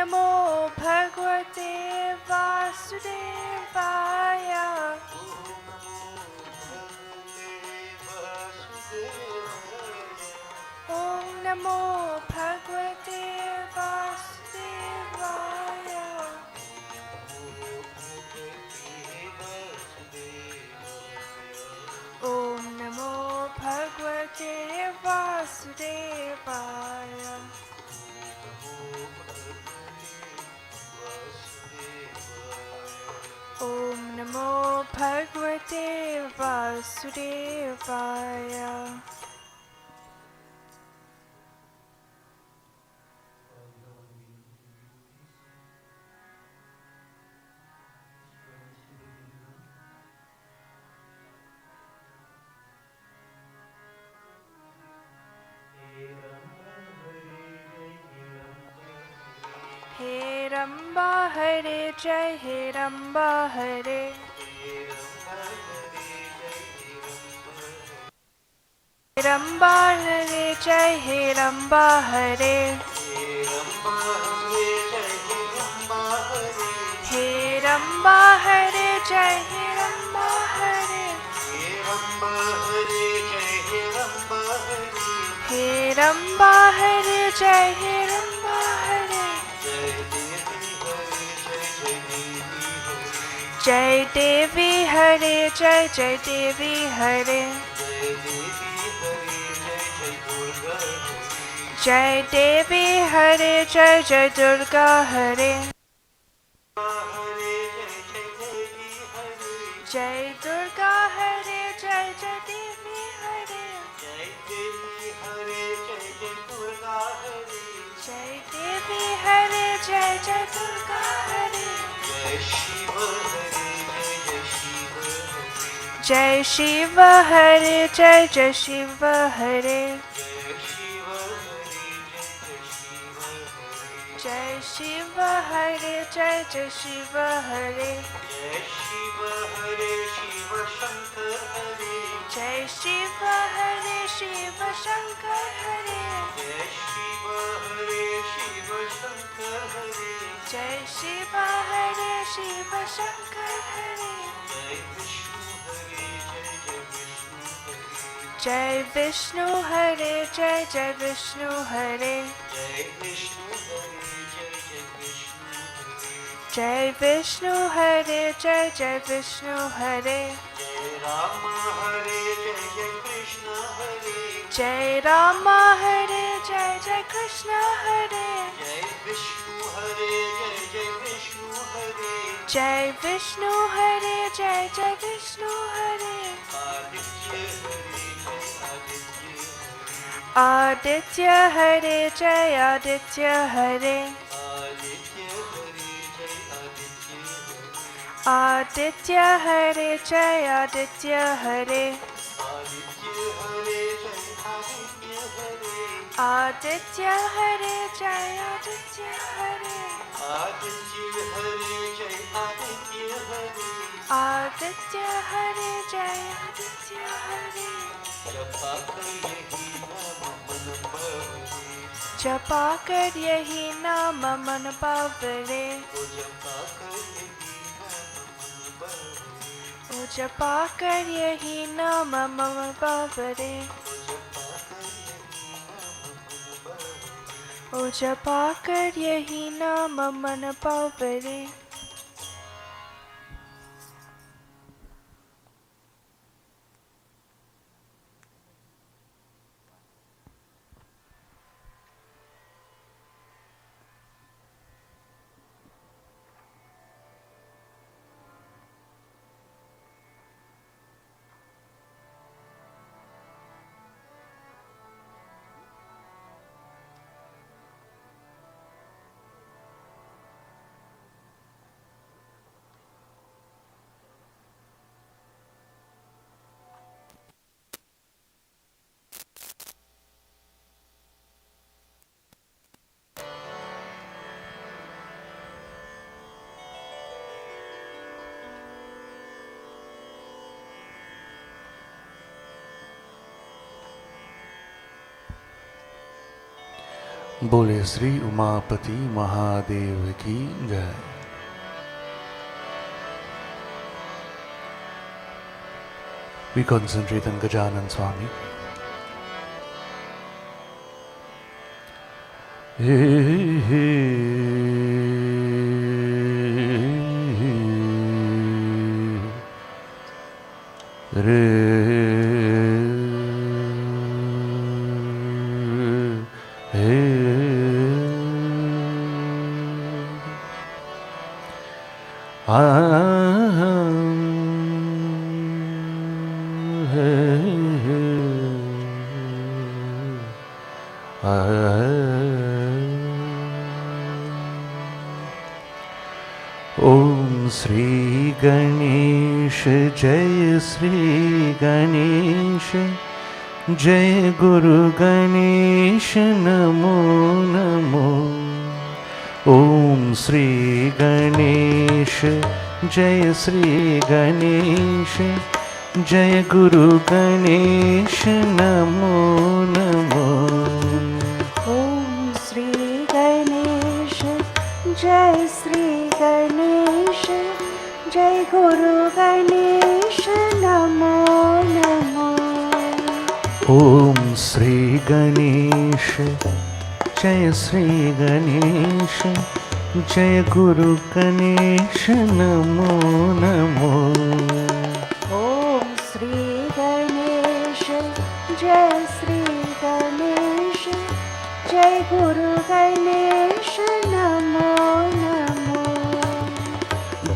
Namo Bhagavate Vasudevaya. Om Namo Bhagavate Vasudevaya. Om Namo Bhagavate Vasudevaya. Om Namo Bhagavate Vasudevaya. He Ramba Hare Jai He Ramba Hare. He Ramba Hare Jai He Ramba Hare. He Ramba Hare Jai He Ramba Hare. He Ramba Hare Jai He Ramba Hare. Jai Devi Hare Jai Jai Devi Hare. Jai Devi Hare Jai Jai Durga Hare. Jai Durga Hare Jai Jai Devi Hare. Jai Devi Hare Jai Jai Durga Hare. Jai Shiva Hare Jai Jai Shiva Hare. Jai Shiva Hare Jai Jai Shiva Hare. Jai Shiva Hare Shiva Shankar Hare. Jai Shiva Hare Shiva Shankar Hare. Jai Vishnu Hare Jai Jai Vishnu Hare. Jai Vishnu Hare Jai Jai Vishnu Hare. Jai Rama Hare Jai Jai Krishna Hare. Jai Vishnu Hare Jai Jai Vishnu Hare. Aditya Hare Jai Aditya Hare. Aditya Hare Jai Aditya Hare. Aditya Hare Jai Aditya Hare. Aditya Hare Jai Aditya Hare. जपा कर यही नाम मन पावरे. ओ जपा कर यही नाम मन पावरे. ओ जपा कर यही नाम मन पावरे. बोले श्री उमापति महादेव की जय। We concentrate on Gajanan Swami. ओम श्री गणेश जय श्री गणेश जय गुरु गणेश नमो नमो। ओम श्री गणेश जय श्री गणेश जय गुरु गणेश नमो नमो। ओम श्री गणेश जय श्री गणेश जय गुरु गणेश नमो नमो। ओम श्री गणेश जय श्री गणेश जय गुरु गणेश नमो नमो। ओम श्री गणेश जय श्री गणेश जय गुरु गणेश नमो नमो।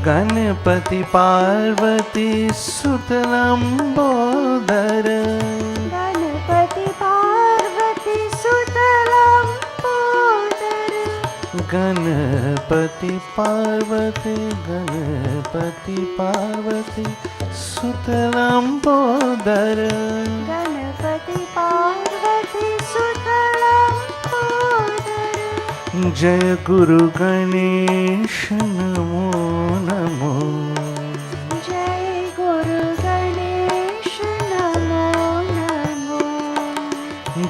गणपति पार्वती सुत लंबोदर गणपति पार्वती सुत लंबोदर गणपति पार्वती सुत लंबोदर गणपति पार्वती सुत लंबोदर। जय गुरु गणेश नमो नमो। जय गुरु गणेश नमो नमो।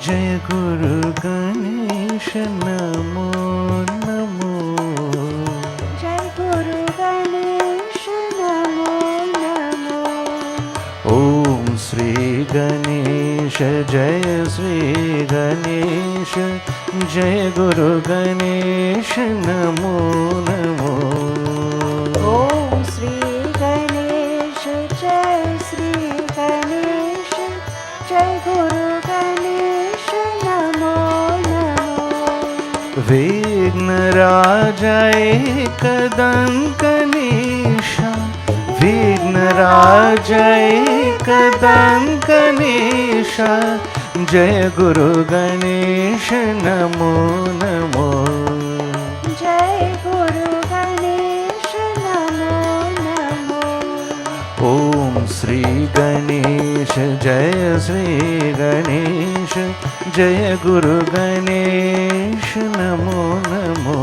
जय गुरु गणेश नमो नमो। जय गुरु गणेश नमो नमो। ओम श्री गणेश जय श्री गणेश जय गुरु गणेश नमो नमो। ओम श्री गणेश जय श्री गणेश जय गुरु गणेश नमो नमो। विघ्न राजा एकदंत गणेशा विघ्न राजा एकदंत गणेशा जय गुरु गणेश नमो नमो। जय गुरु गणेश नमो नमो। ओम श्री गणेश जय श्री गणेश जय गुरु गणेश नमो नमो।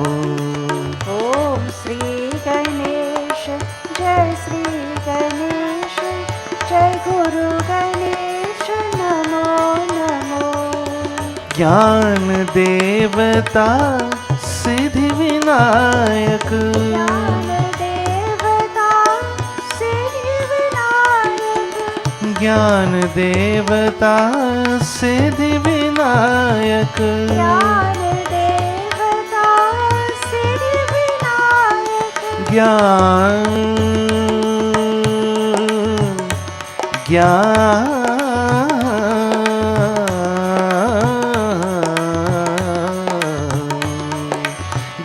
ओम श्री गणेश जय श्री गणेश जय गुरु गणेश नमो नमो। ज्ञान देवता सिद्धि विनायक ज्ञान देवता सिद्धि विनायक ज्ञान देवता सिद्धि विनायक ज्ञान देवता सिद्धि विनायक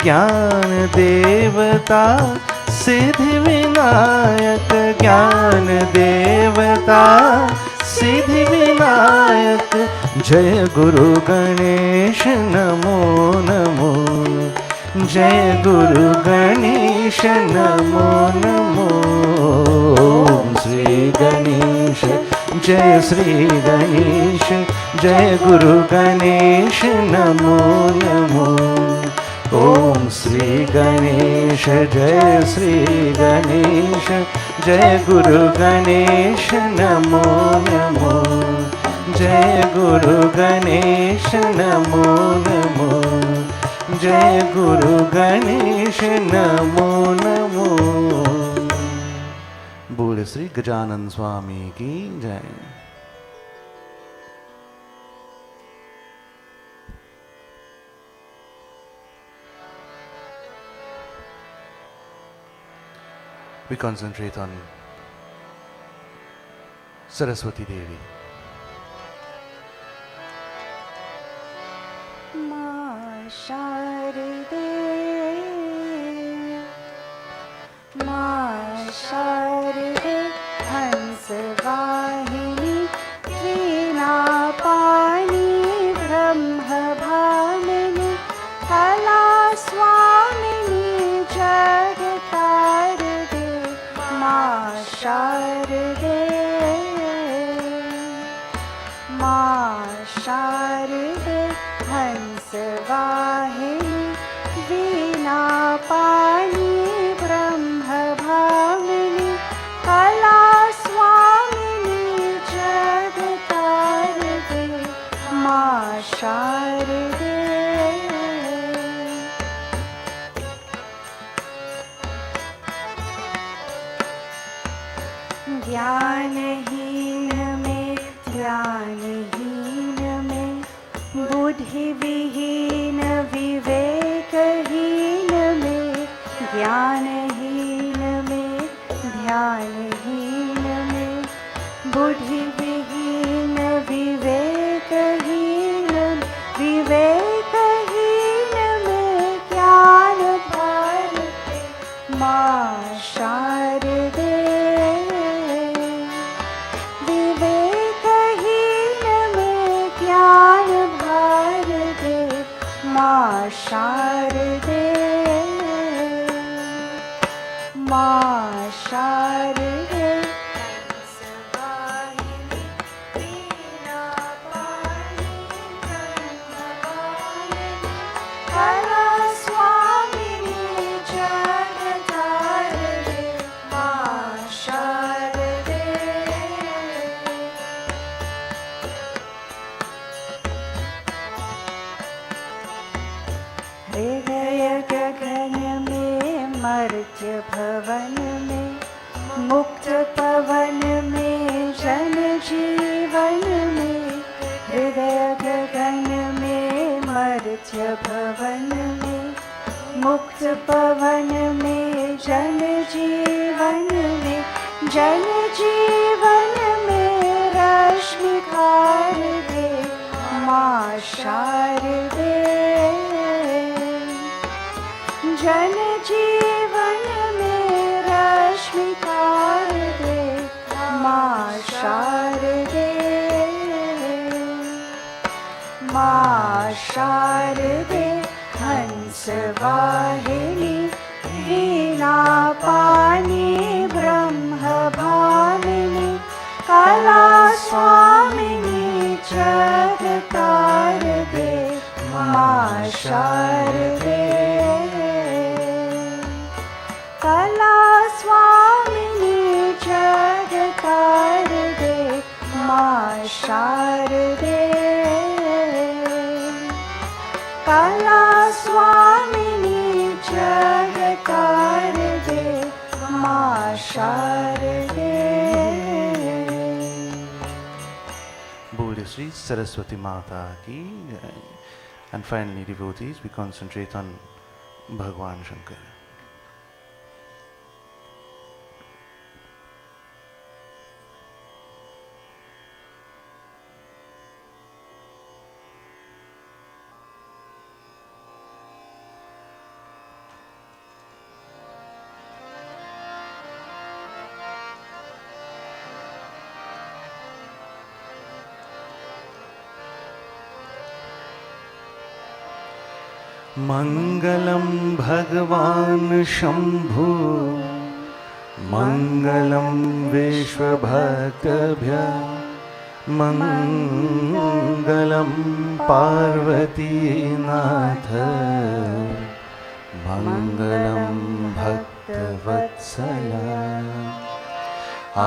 ज्ञान देवता सिद्धि विनायक ज्ञान देवता सिद्धि विनायक जय गुरु गणेश नमो नमो। जय गुरु गणेश नमो नमो। ओम श्री गणेश जय श्री गणेश जय गुरु गणेश नमो नमो। ओम श्री गणेश जय श्री गणेश जय गुरु गणेश नमो नमो। जय गुरु गणेश नमो नमो। जय गुरु गणेश नमो नमो। बोले श्री गजानन स्वामी की जय। We concentrate on Saraswati Devi. माँ शारदे, माँ शारदे, हंस वाहिनी, वीणा पाणी, ब्रह्म भामिनी, कला स्वामिनी, जगतारदे, माँ शारदे, माँ शारदे, हंस वाहिनी, वीणा पाणी, ब्रह्म भामिनी, कला स्वामिनी, जगतारदे, माँ शारदे। ज्ञानहीन में, ध्यानहीन में, बुद्धि विहीन, विवेकहीन में, ज्ञानहीन में, ध्यानहीन में, बुद्धि विहीन, विवेकहीन, विवेकहीन में, ज्ञान भारते, माँ शारदे। विवेकहीन में, ज्ञान भारते, माँ शारदे, माँ शारदे, हंस वाहिनी, वीणा पाणी, ब्रह्म भामिनी, कला स्वामिनी, जगतारदे, माँ शारदे। हृदय गगन में, मर्त्य भवन में, मुक्त पवन में, जन जीवन में, हृदय गगन में, मर्त्य भवन में, मुक्त पवन में, जन जीवन में, जन जीवन में, रश्मि खारदे, माँ शारदे। जन जीवन में, रश्मि खारदे, माँ शारदे, माँ शारदे, हंस वाहिनी, वीणा पाणी, ब्रह्म भामिनी, कला स्वामिनी, जगतारदे, माँ शारदे। कला स्वामिनी, जगतारदे, माँ शारदे, कला स्वामिनी, जगतारदे, माँ शारदे। बोले श्री सरस्वती माता की जय। And finally, devotees, we concentrate on Bhagwan Shankar. मंगलम भगवान शंभु, मंगलम विश्वभक्तभ्य, मंगलम पार्वती नाथ, मंगलम भक्तवत्सला। आ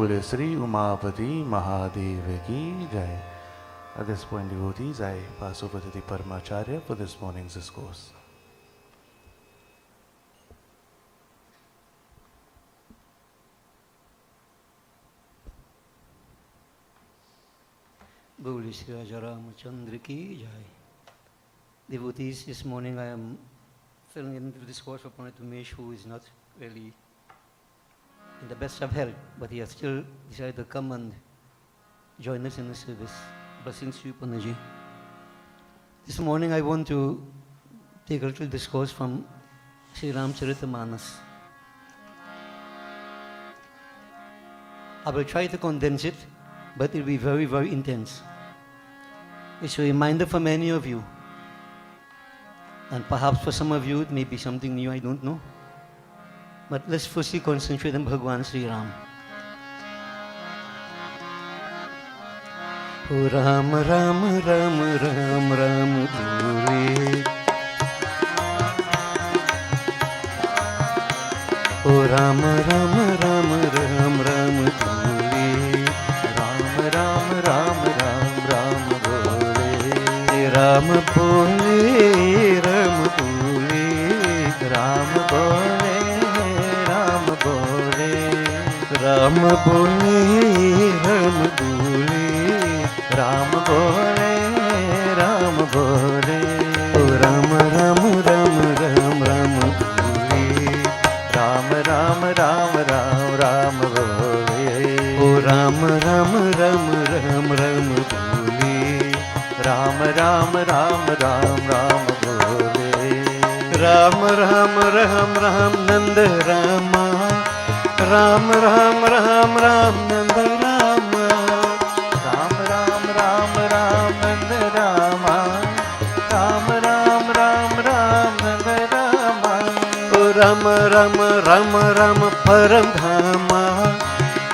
बोले श्री उमापति महादेव की जय. At this point, devotees, I pass over to the Paramacharya for this morning's discourse. Boli Sri Raja Ramachandra ki jai. Devotees, this morning I am filling in the discourse of Pandit Umesh, who is not really in the best of health, but he has still decided to come and join us in the service. Blessings to you, Panaji. This morning I want to take a little discourse from Sri Ramcharitamanas. I will try to condense it, but it will be very, very intense. It's a reminder for many of you, and perhaps for some of you it may be something new, I don't know. But let's firstly concentrate on Bhagwan Sri Ram. O Ram, Ram, Ram, Ram, Ram, Bole. O Ram Ram Ram Ram Ram Bole, Ram Ram Ram Ram Ram Bole, Ram Bole, Ram Bole, Ram Bole, Ram Bole, Ram Bole, Ram Bole, Ram Bole, Ram Bole, O Ram Ram Ram Ram Ram Bole, Ram Ram Ram Ram Ram Bole, O Ram Ram Ram Ram Ram Bole, Ram Ram Ram Ram Ram Bole, Ram Ram Ram Ram Nanda Rama, Ram Ram Ram Ram Nanda Rama, Ram Ram Ram Ram Nanda Rama, Ram Ram Ram Ram Nanda Rama, O Ram Ram Ram Ram Param Dhama,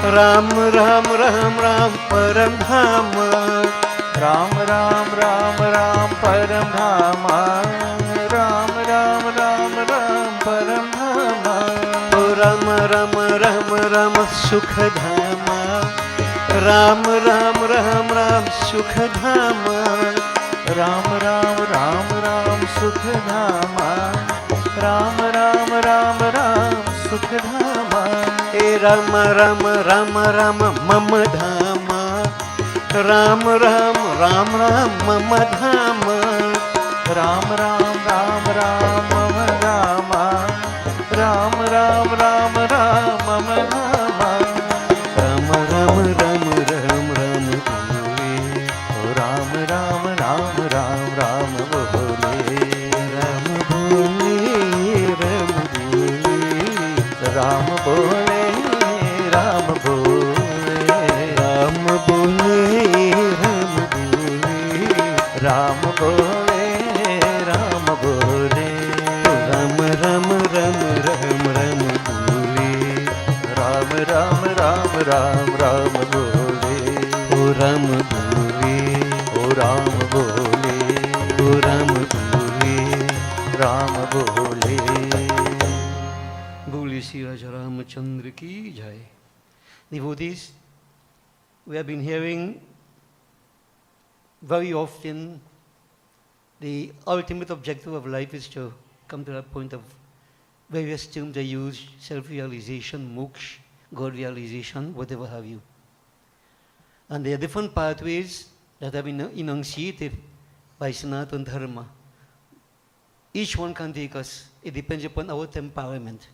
Ram Ram Ram Ram Param Dhama, Ram Ram Ram Ram Param Dhama, Ram Ram Ram Ram Param Dhama, O Ram Ram Ram Ram Sukha Dhama, Ram Ram Ram Ram Sukha Dhama, Ram Ram Ram Ram Sukh Dhama, Ram Ram Ram Ram Sukh Dhama, E Ram Ram Ram Ram Mama Dhama, Ram Ram Ram Ram Mama Dhama, Ram Ram Ram Ram Mama Rama, Ram Ram Ram Ram Mama Rama, Ram Ram Ram Ram Ram Bole, Ram Ram Ram Ram Ram Bole, Ram Bole, Ram Bole, Ram Bole, Ram Bole, Ram Bole, Ram Bole, Ram Bole, Ram Bole, Ram Ram Ram Ram Ram Bole, Ram Ram Ram Ram Ram Bole, O Ram Bole, O Ram Bole, O Ram Bole, Ram Bole. Bole Sri Raja Ramachandra ki jai. Devotees, we have been hearing very often the ultimate objective of life is to come to that point of various terms they use, self-realization, moksha, God realization, whatever have you. And there are different pathways that have been enunciated by Sanatana Dharma. Each one can take us. It depends upon our temperament.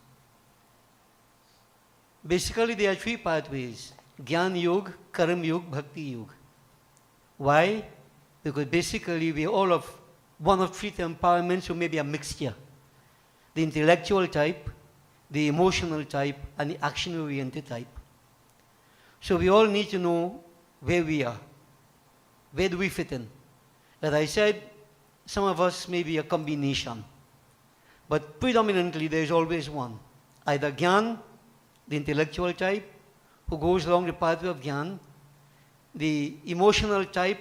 Basically, there are three pathways: Gyan Yoga, Karma Yoga, Bhakti Yoga. Why? Because basically we are all of one of three temperaments, or maybe a mixture. The intellectual type, the emotional type, and the action-oriented type. So we all need to know where we are. Where do we fit in? As I said, some of us may be a combination. But predominantly there is always one. Either Gyan, the intellectual type, who goes along the pathway of Gyan, the emotional type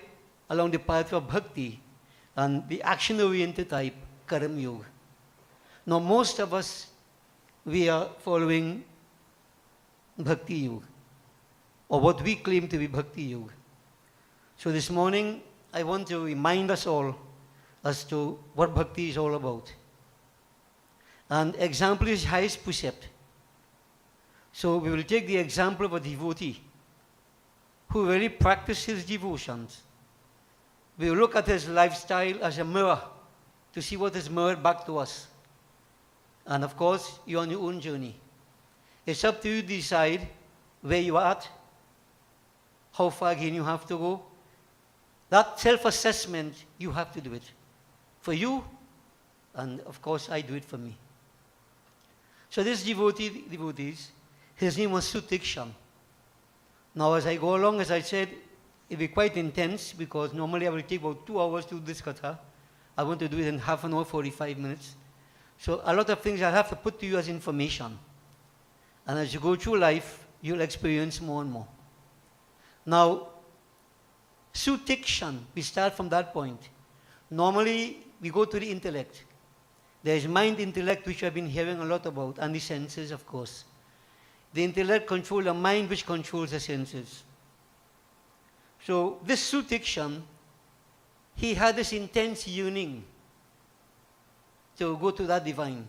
along the pathway of Bhakti, and the action-oriented type, Karma Yoga. Now most of us, we are following Bhakti Yoga, or what we claim to be Bhakti Yoga. So this morning, I want to remind us all as to what Bhakti is all about. And example is highest precept. So we will take the example of a devotee who really practices devotions. We will look at his lifestyle as a mirror to see what is mirrored back to us. And of course, you're on your own journey. It's up to you to decide where you are at, how far again you have to go. That self-assessment, you have to do it. For you, and of course, I do it for me. So this devotees, his name was Sutikshan. Now as I go along, as I said, it'll be quite intense because normally I will take about 2 hours to do this katha. I want to do it in half an hour, 45 minutes. So a lot of things I have to put to you as information. And as you go through life, you'll experience more and more. Now, Sutikshan, we start from that point. Normally, we go to the intellect. There is mind, intellect, which I've been hearing a lot about, and the senses, of course. The intellect controls the mind, which controls the senses. So this Sutikshan, he had this intense yearning to go to that divine.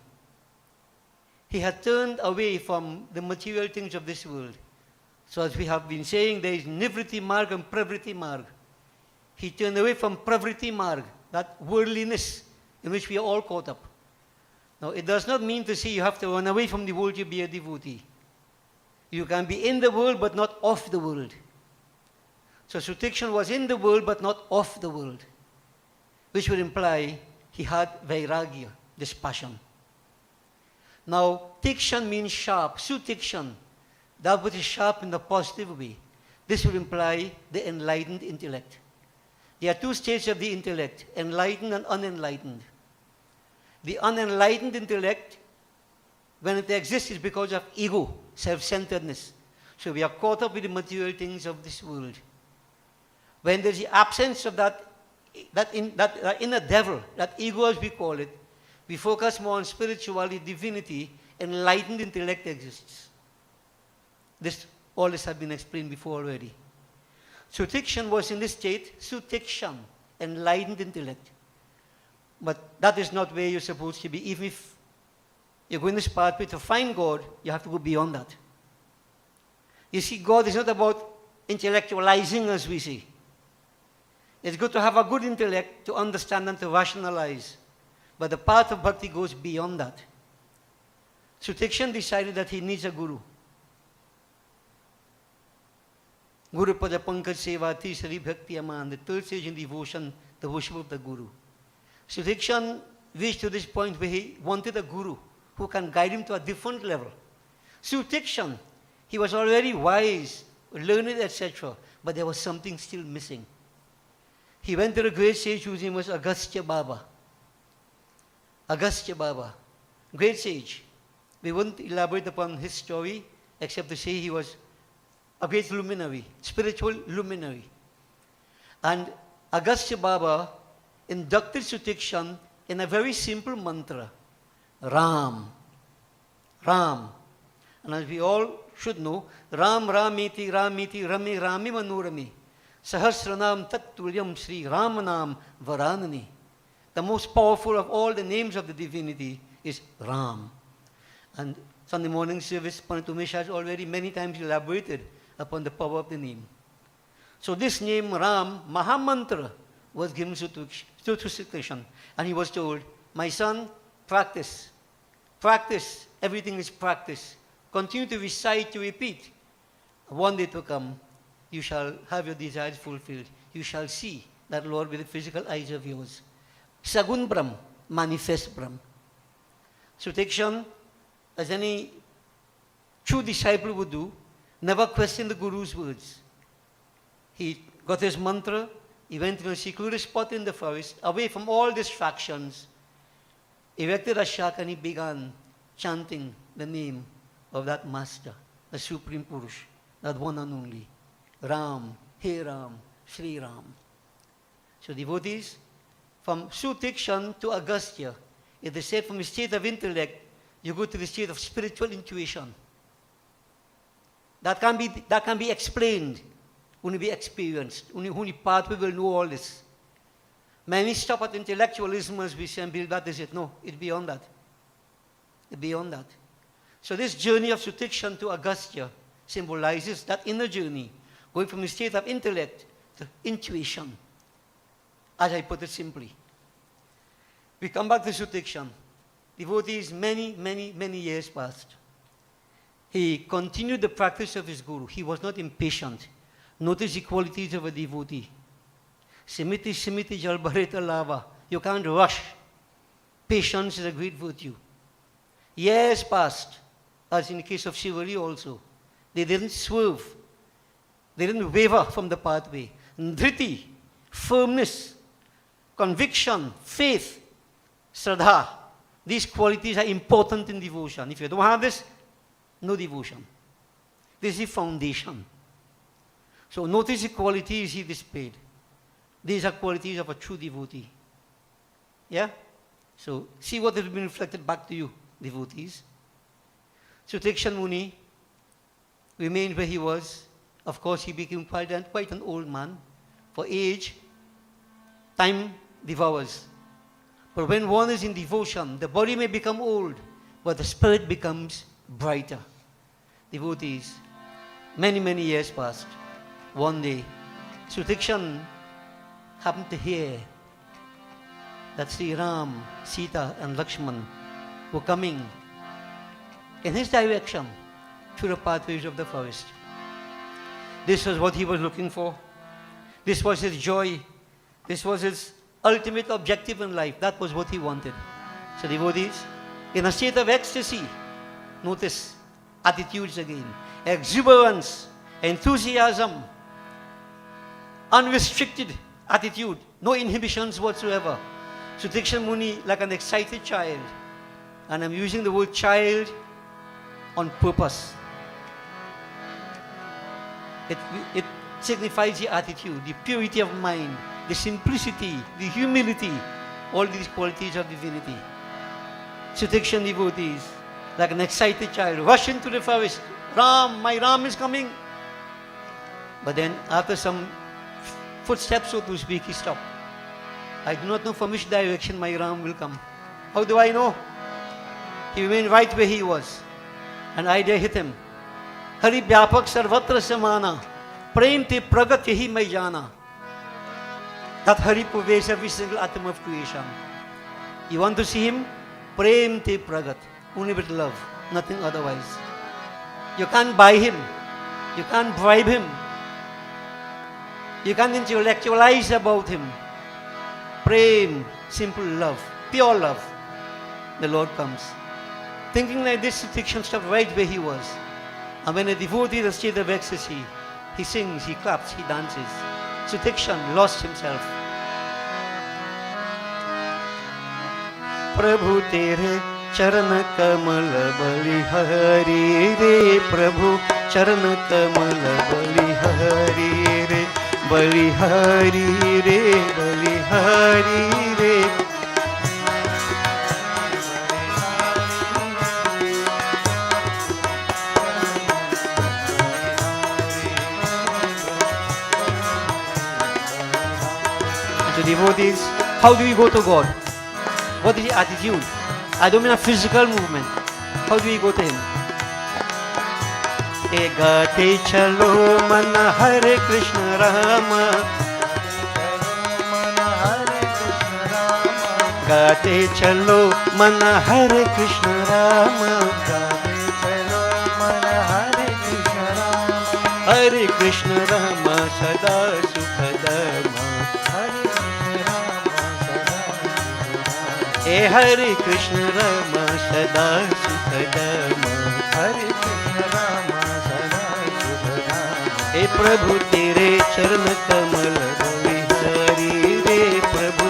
He had turned away from the material things of this world. So as we have been saying, there is Nivriti Marg and Pravriti Marg. He turned away from Pravriti Marg, that worldliness in which we are all caught up. Now, it does not mean to say you have to run away from the world to be a devotee. You can be in the world but not of the world. So Sutikshan was in the world but not of the world, which would imply he had vairagya, this passion. Now, Tikshan means sharp. Sutikshan, that which is sharp in the positive way. This would imply the enlightened intellect. There are two states of the intellect, enlightened and unenlightened. The unenlightened intellect, when it exists, is because of ego, self-centeredness. So we are caught up with the material things of this world. When there is the absence of that inner devil, that ego as we call it, we focus more on spirituality, divinity, enlightened intellect exists. All this has been explained before already. Sutikshan was in this state, Sutikshan, enlightened intellect. But that is not where you're supposed to be. Even if you're going this pathway to find God, you have to go beyond that. You see, God is not about intellectualizing, as we say. It's good to have a good intellect to understand and to rationalize. But the path of bhakti goes beyond that. Sutikshan decided that he needs a guru. Guru Pada Pankaj Seva Tisari Bhakti Aman, the third stage in devotion, the worship of the Guru. Sutikshan reached to this point where he wanted a guru who can guide him to a different level. Sutikshan, he was already wise, learned, etc., but there was something still missing. He went to the great sage whose name was Agastya Baba. Agastya Baba, great sage. We won't elaborate upon his story except to say he was a great luminary, spiritual luminary. And Agastya Baba inducted Sutikshan in a very simple mantra, Ram. Ram. And as we all should know, Ram Ramiti Ramiti Rami Rami Manurami Sahasranam Tattulyam Sri Ramanam Varanani. The most powerful of all the names of the divinity is Ram. And Sunday morning service, Panatumesh has already many times elaborated upon the power of the name. So this name Ram, Mahamantra, was given to Sutikshan. And he was told, my son, practice. Practice. Everything is practice. Continue to recite, to repeat. One day to come, you shall have your desires fulfilled. You shall see that Lord with the physical eyes of yours. Sagun Brahm, manifest Brahm. Sutikshan, as any true disciple would do, never questioned the Guru's words. He got his mantra, he went to a secluded spot in the forest, away from all distractions, erected a shak, and he began chanting the name of that master, the Supreme Purush, that one and only, Ram, He Ram, Sri Ram. So devotees, from Sutikshan to Agastya, it is said from the state of intellect, you go to the state of spiritual intuition. That can be explained, only be experienced. Only pathway will know all this. Many stop at intellectualism as we say and believe that is it. No, it's beyond that. It's beyond that. So this journey of Sutikshan to Agastya symbolizes that inner journey, going from the state of intellect to intuition, as I put it simply. We come back to Sutikshan. Devotees, many years passed. He continued the practice of his guru. He was not impatient. Notice the qualities of a devotee. Simiti simiti jalbareta lava. You can't rush. Patience is a great virtue. Years passed, as in the case of Shivari also. They didn't swerve. They didn't waver from the pathway. Dhriti, firmness, conviction, faith, Shraddha. These qualities are important in devotion. If you don't have this, no devotion. This is the foundation. So notice the qualities he displayed. These are qualities of a true devotee. Yeah? So see what has been reflected back to you, devotees. Sutikshan Muni remained where he was. Of course, he became quite an old man. For age, time devours. But when one is in devotion, the body may become old, but the spirit becomes brighter. Devotees, many, many years passed. One day, Sutikshan happened to hear that Sri Ram, Sita and Lakshman were coming in his direction through the pathways of the forest. This was what he was looking for. This was his joy. This was his ultimate objective in life. That was what he wanted. So devotees, in a state of ecstasy, notice attitudes again. Exuberance, enthusiasm, unrestricted attitude, no inhibitions whatsoever. Sutikshan Muni like an excited child. And I'm using the word child on purpose. It signifies the attitude, the purity of mind, the simplicity, the humility, all these qualities of divinity. Sutikshan devotees, like an excited child, rush into the forest. Ram, my Ram is coming. But then after some footsteps, so to speak, he stopped. I do not know from which direction my Ram will come. How do I know? He remained right where he was. And idea hit him. Hari Vyapak Sarvatra Samana. Prem te pragat yahi mai jana. That Hari pervades every single atom of creation. You want to see him? Prem te pragat. Only with love, nothing otherwise. You can't buy him. You can't bribe him. You can't intellectualize about him. Prem, simple love, pure love. The Lord comes. Thinking like this, Sutikshan stopped right where he was. And when a devotee in a state of ecstasy, he sings, he claps, he dances. Sutikshan lost himself. Prabhu tere charan kamal balihari re. Prabhu charan kamal balihari re. Balihari re, balihari re. So devotees, how do we go to God? What is the attitude? I don't mean a physical movement. How do we go to Him? Gate chalo mana Hare Krishna Rama. Gate chalo mana Hare Krishna Rama. Hare Krishna Rama sada sukhadama. Hare Krishna Rama sada sukhadama. Hare Krishna Rama sada sukhadama. He Prabhu tere charan kamal balihari re. Prabhu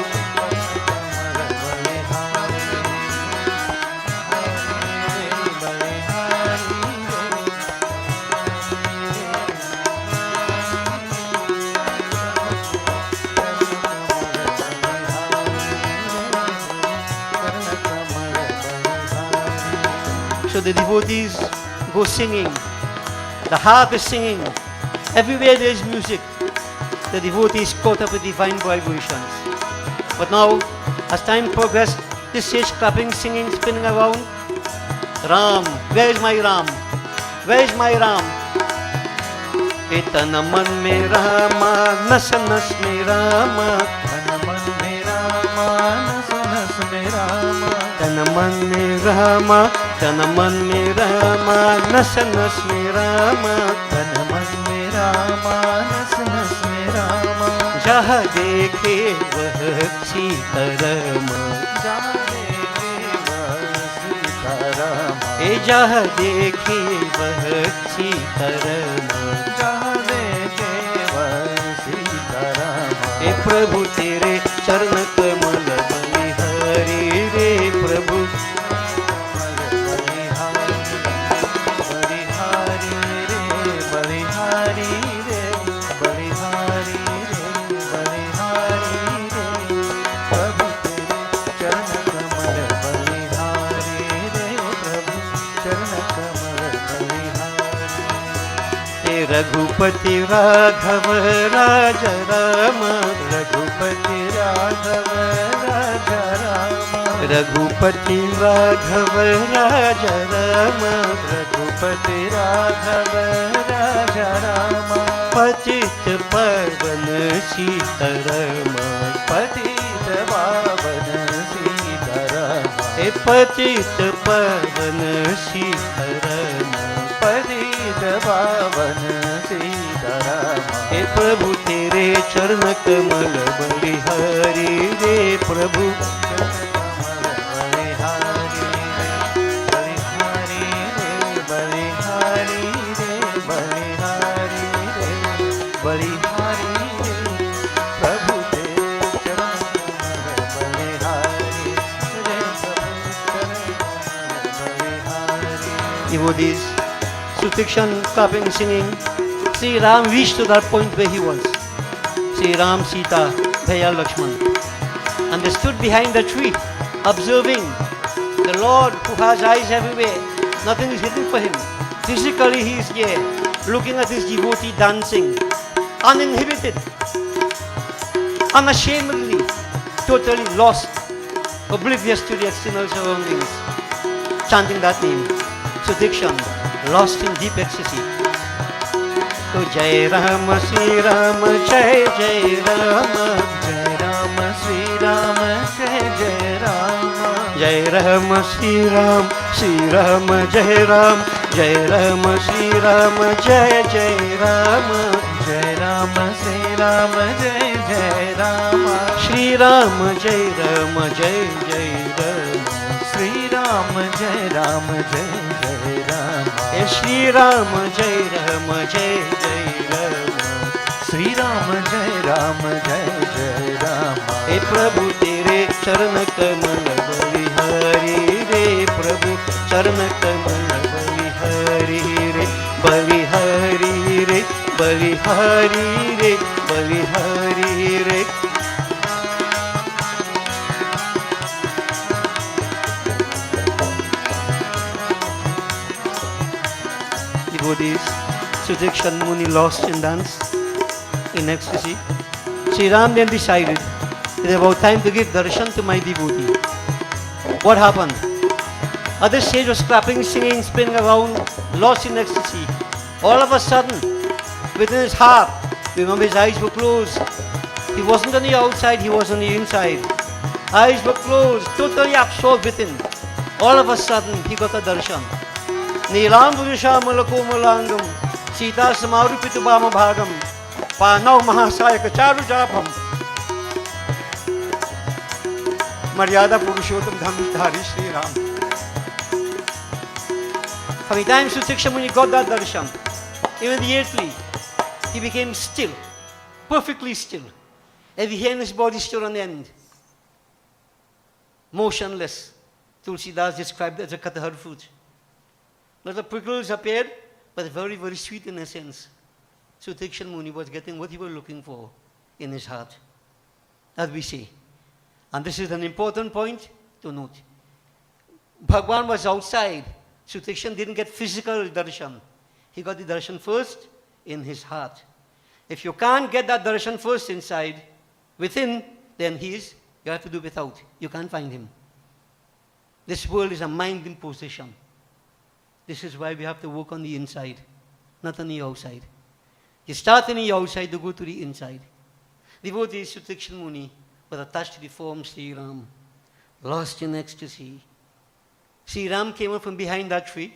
So the devotees go singing. The harp is singing. Everywhere there is music. The devotees caught up with divine vibrations. But now, as time progressed, this stage clapping, singing, spinning around. Ram, where is my Ram? Where is my Ram? Tana man me Rama, nas nas me Rama. Tana man me Rama, nas nas me Rama. Tana man me Rama. Tana man me Rama, nas nas me Rama. Tana man me Rama, nas nas me Rama. Jaha dekhe vah Sitarama. Jaha dekhe vah Sitarama. Jaha dekhe vah Sitarama. Jaha dekhe vah Sitarama. Prabhu tere charan kamal balihari re. Prabhu Raghupati Raghav राजा राम रघुपति राघव राजा राम रघुपति राघव राजा राम रघुपति राघव राजा राम पतित पावन सीताराम पतित पावन सीताराम पतित पावन सीताराम पतित पावन सीताराम हे प्रभु तेरे चरण कमल बलिहारी रे प्रभु बलिहारी रे बलिहारी रे बलिहारी रे बलिहारी रे प्रभु तेरे चरण कमल बलिहारी रे बलिहारी devotees Sutikshan clapping, singing. Sri Ram reached to that point where he was. Sri Ram, Sita, Bhaya, Lakshman. And they stood behind the tree, observing the Lord who has eyes everywhere. Nothing is hidden for him. Physically he is here, looking at his devotee dancing, uninhibited, unashamedly, totally lost, oblivious to the external surroundings, chanting that name. Sutikshan, lost in deep ecstasy. So Jai Ram, Sri Ram, Jai Jai Ram, Jai Ram, Sri Ram, Jai Jai Ram, Jai Ram, Sri Ram, Sri Ram, Jai Ram, Jai Ram, Sri Ram, Jai Jai Ram, Jai Ram, Sri Ram, Jai Jai Ram, Sri Ram, Jai Ram, Jai Jai Ram, Sri Ram, Jai Ram, Jai Jai Ram, Shri Ram, Jai Ram, Jai Jai Ram, Shri Ram, Jai Ram, Jai Jai Ram. Hey Prabhu, Tere Charan Kamal Balihari Re, Prabhu Charan Kamal Balihari Re, Balihari Re, Balihari Re, Balihari Re. Devotees, Sutikshan Muni lost in dance, in ecstasy. Sri Ram then decided it is about time to give darshan to my devotee. What happened? Other sage was clapping, singing, spinning around, lost in ecstasy. All of a sudden, within his heart, remember his eyes were closed. He wasn't on the outside, he was on the inside. Eyes were closed, totally absorbed within. All of a sudden, he got a darshan. Nilamburusha Malakomalangam, Sita Samarupitu Bama Bhagam, Panau Mahasayaka Charu Japam, Maryada Purushotam Dhammitari Sri Ram. From the time Sutikshan Muni got that darshan, immediately he became still, perfectly still. Every hair in his body stood on end, motionless. Tulsidas described it as a katahar fruit. Little prickles appeared, but very, very sweet in essence. Sutikshan Muni was getting what he was looking for in his heart, as we say. And this is an important point to note. Bhagwan was outside. Sutikshan didn't get physical darshan. He got the darshan first in his heart. If you can't get that darshan first inside, within, then you have to do without. You can't find him. This world is a mind imposition. This is why we have to work on the inside, not on the outside. You start on the outside to go to the inside. Devotee Sutikshan Muni was attached to the form Sri Ram, lost in ecstasy. Sri Ram came up from behind that tree,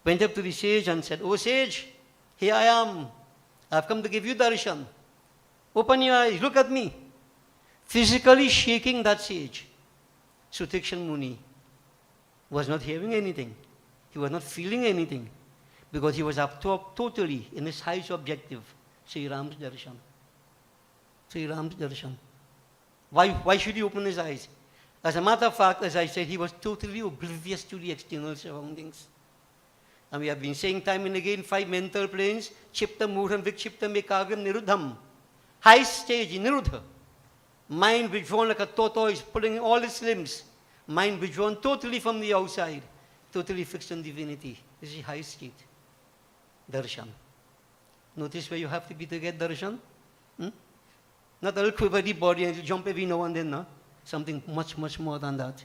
went up to the sage and said, "Oh sage, here I am. I've come to give you darshan. Open your eyes, look at me." Physically shaking that sage, Sutikshan Muni was not hearing anything. He was not feeling anything because he was absorbed totally in his highest objective, Sri Ram's darshan. Sri Ram's darshan. Why should he open his eyes? As a matter of fact, as I said, he was totally oblivious to the external surroundings. And we have been saying time and again, 5 mental planes, Chipta, Murham, Vikshiptam, Ekagam, Niruddham. High stage, Niruddha. Mind withdrawn like a tortoise, pulling all its limbs. Mind withdrawn totally from the outside, totally fixed on divinity. This is high state. Darshan. Notice where you have to be to get darshan? Not a little quivery body and you jump every now and then, no? Something much, much more than that.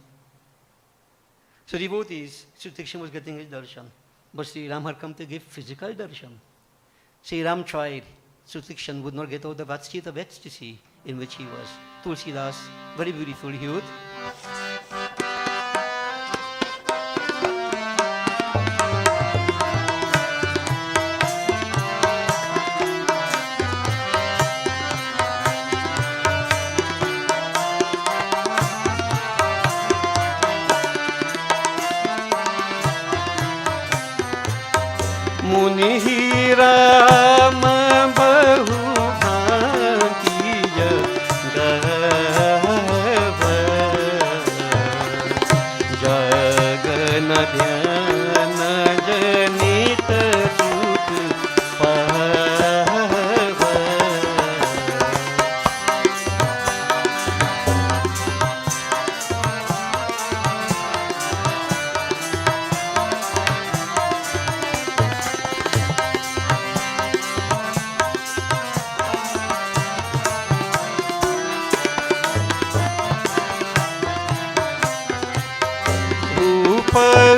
So devotees, Sri Tikshan was getting his darshan. But Sri Ram had come to give physical darshan. Sri Ram tried. Sri Tikshan would not get out of that state of ecstasy in which he was. Tulsidas, very beautiful, he would. मुनि राम बहु भांतिय गव जगन ध्यान जनित सुख पाव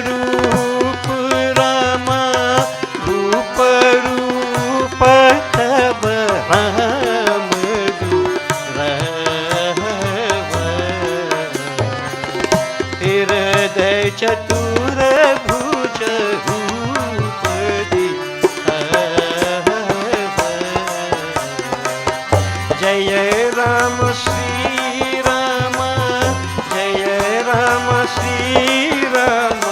रूप रामा रूप रूप तब राम हृदय चतुर भुज रूप जय राम श्री राम जय राम श्री राम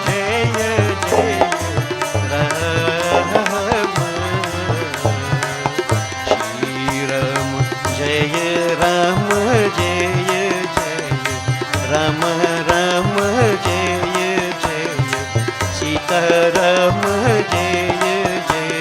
जय जय राम श्री राम जय राम जय जय राम राम जय जय सीता राम जय जय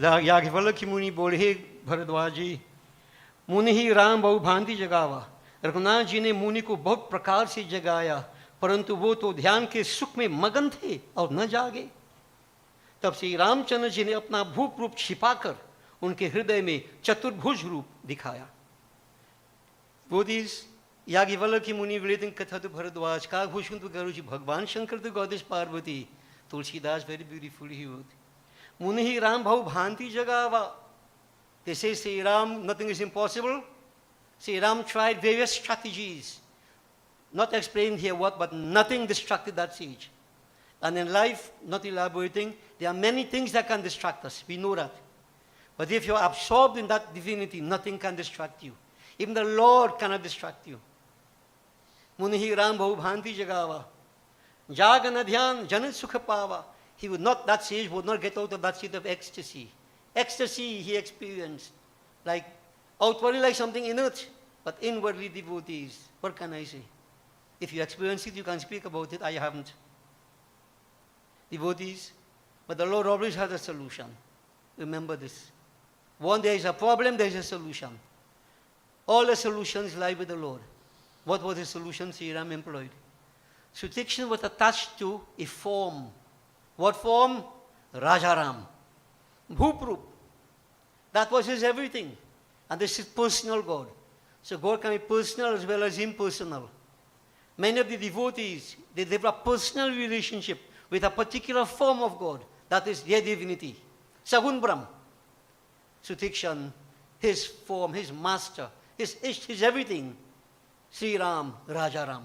राम याज्ञवल्क्य मुनि बोले, हे भरद्वाज जी, मुनि ही राम बहु भांति जगावा। रघुनाथ जी ने मुनि को बहुत प्रकार से जगाया, परंतु वो तो ध्यान के सुख में मगन थे और न जागे। तब श्री रामचंद्र जी ने अपना भूप रूप छिपाकर उनके हृदय में चतुर्भुज रूप दिखाया। बोधिस याज्ञवल्क्य मुनि relating कथा to भरद्वाज का घोषण तो करो जी भगवान शंकर तो goddess Parvati Tulsidas very beautiful he would. मुनि ही राम बहु भांति जगावा. They say Sri Ram, nothing is impossible. Sri Ram tried various strategies. Not explained here what, but nothing distracted that sage. And in life, not elaborating, there are many things that can distract us. We know that. But if you're absorbed in that divinity, nothing can distract you. Even the Lord cannot distract you. Muni hi Ram bahu bhanti jagava. Jagana dhyan janit sukha pava. He would not, that sage would not get out of that state of ecstasy. Ecstasy he experienced. Like, outwardly like something inert, but inwardly devotees. What can I say? If you experience it, you can speak about it. I haven't. Devotees. But the Lord always has a solution. Remember this. When there is a problem, there is a solution. All the solutions lie with the Lord. What was the solution Sri Ram employed? Sutikshan was attached to a form. What form? Rajaram. Bhuprup. That was his everything. And this is personal God. So God can be personal as well as impersonal. Many of the devotees, they develop personal relationship with a particular form of God. That is their divinity. Sagun Brahm. Sutikshan, his form, his master, his everything. Sri Ram, Rajaram.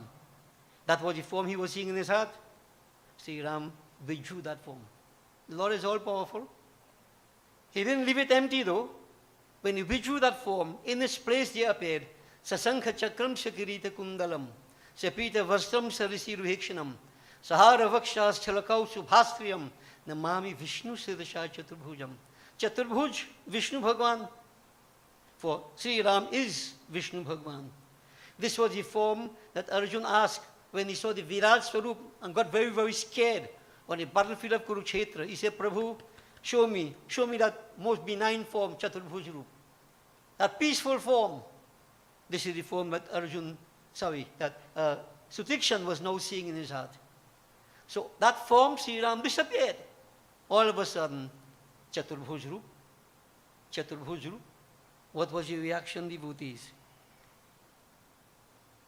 That was the form he was seeing in his heart. Sri Ram withdrew that form. The Lord is all powerful. He didn't leave it empty though. When he withdrew that form, in its place there appeared Sasankha Chakram Shakirita Kundalam, Sapita Vastram Sarisi Ruhikshanam, Sahara Vakshas Chalakau Subhastriyam, Namami Vishnu Siddhasha Chaturbhujam. Chaturbhuj, Vishnu Bhagwan. For Sri Ram is Vishnu Bhagwan. This was the form that Arjuna asked when he saw the Virat Swarup and got very, very scared on the battlefield of Kurukshetra. He said, Prabhu, show me that most benign form, Chaturbhuj Rup. That peaceful form. This is the form that Sutikshan was now seeing in his heart. So that form, Sri Ram, disappeared. All of a sudden, Chaturbhuj Rup. Chaturbhuj Rup. What was your reaction, devotees?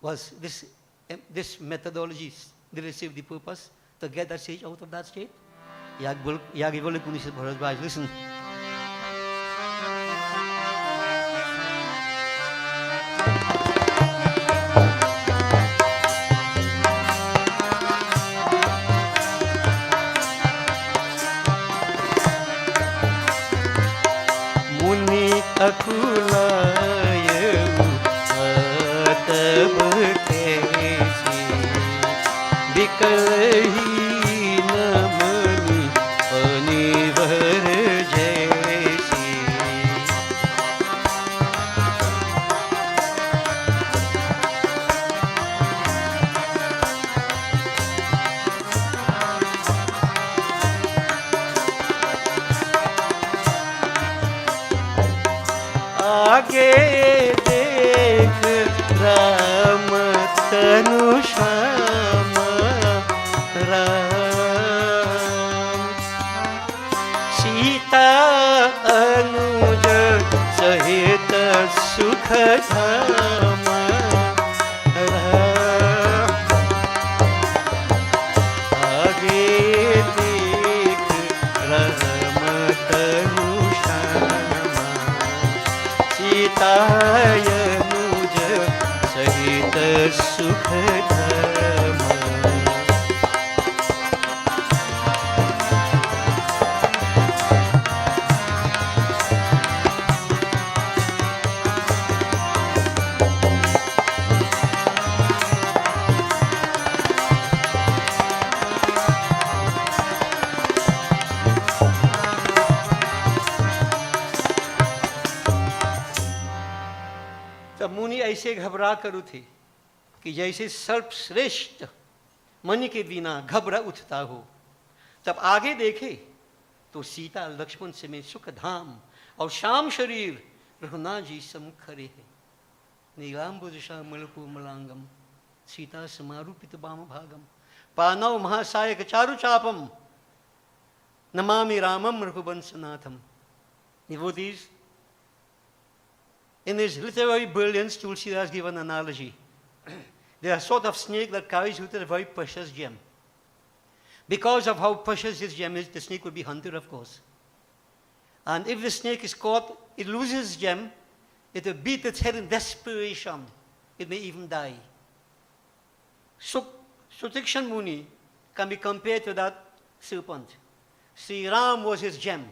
Was this methodology, did it serve the purpose to get that sage out of that state? Yagivoli Punishit Bharadwaj, listen. Muni akulayu atab kesi bikalahi namani anivar jaisi. आगे देख राम तनु श्याम राम सीता अनुज सहित सुख धाम राम आगे देख राम तनु सीतायनुज सहित सुख धाम. तब मुनि ऐसे घबरा कर उठे कि जैसे सर्वश्रेष्ठ मन के बिना घबरा उठता हो. तब आगे देखे तो सीता लक्ष्मण समेत सुख धाम और श्याम शरीर रघुनाथ जी सम्मुख खड़े हैं. नीलांबुज श्यामल कोमलांगम सीता समारूपित वाम भागम पानव महासायक चारु चापम Namami रामम रघुवंशनाथम. Devotees, in his literary brilliance, Tulsidas gives an analogy. They are a sort of snake that carries with it a very precious gem. Because of how precious this gem is, the snake will be hunted, of course. And if the snake is caught, it loses its gem, it will beat its head in desperation. It may even die. Sutikshan Muni can be compared to that serpent. Sri Ram was his gem.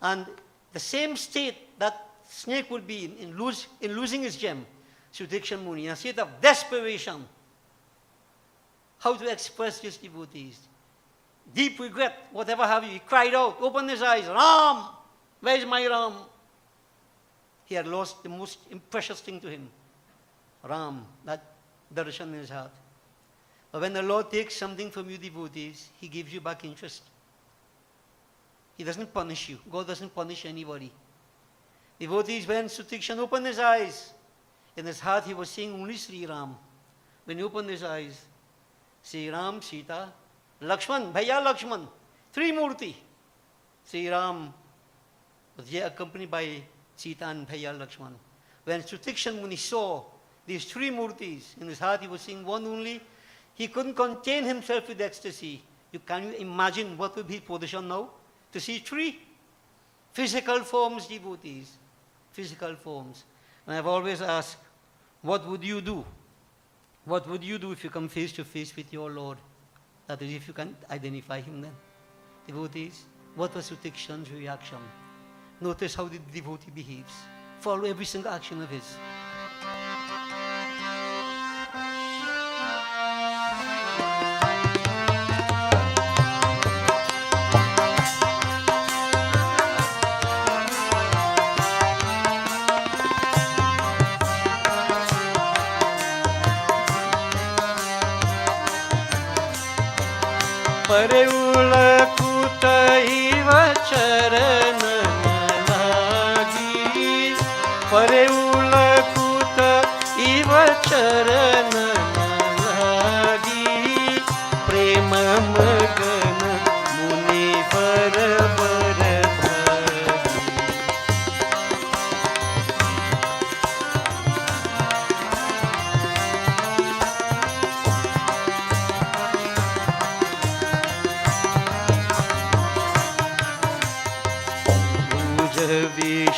And the same state that snake would be in losing his gem, Sutikshan Muni, in a state of desperation. How to express this, devotees? Deep regret, whatever have you. He cried out, opened his eyes, Ram, where is my Ram? He had lost the most precious thing to him, Ram, that darshan in his heart. But when the Lord takes something from you, devotees, He gives you back interest. He doesn't punish you. God doesn't punish anybody. Devotees, when Sutikshan opened his eyes, in his heart he was seeing only Sri Ram. When he opened his eyes, Sri Ram, Sita, Lakshman, Bhaiya Lakshman, three Murti. Sri Ram was there accompanied by Sita and Bhaiya Lakshman. When Sutikshan Muni saw these three Murtis, in his heart he was seeing one only, he couldn't contain himself with ecstasy. Can you imagine what would be his position now? To see three physical forms, devotees. Physical forms. And I've always asked, what would you do? What would you do if you come face to face with your Lord? That is, if you can identify Him then. Devotees, what was Sutikshan's reaction? Notice how the devotee behaves. Follow every single action of his.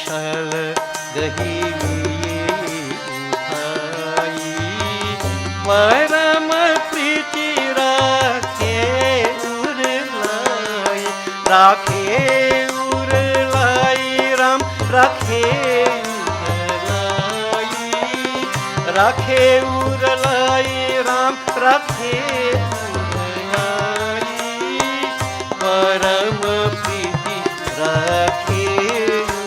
शल गही उठाई परम प्रीति राखे उरलाई राम राखे उरलाई राम राखे उरलाई परम प्रीति राखे उरलाई।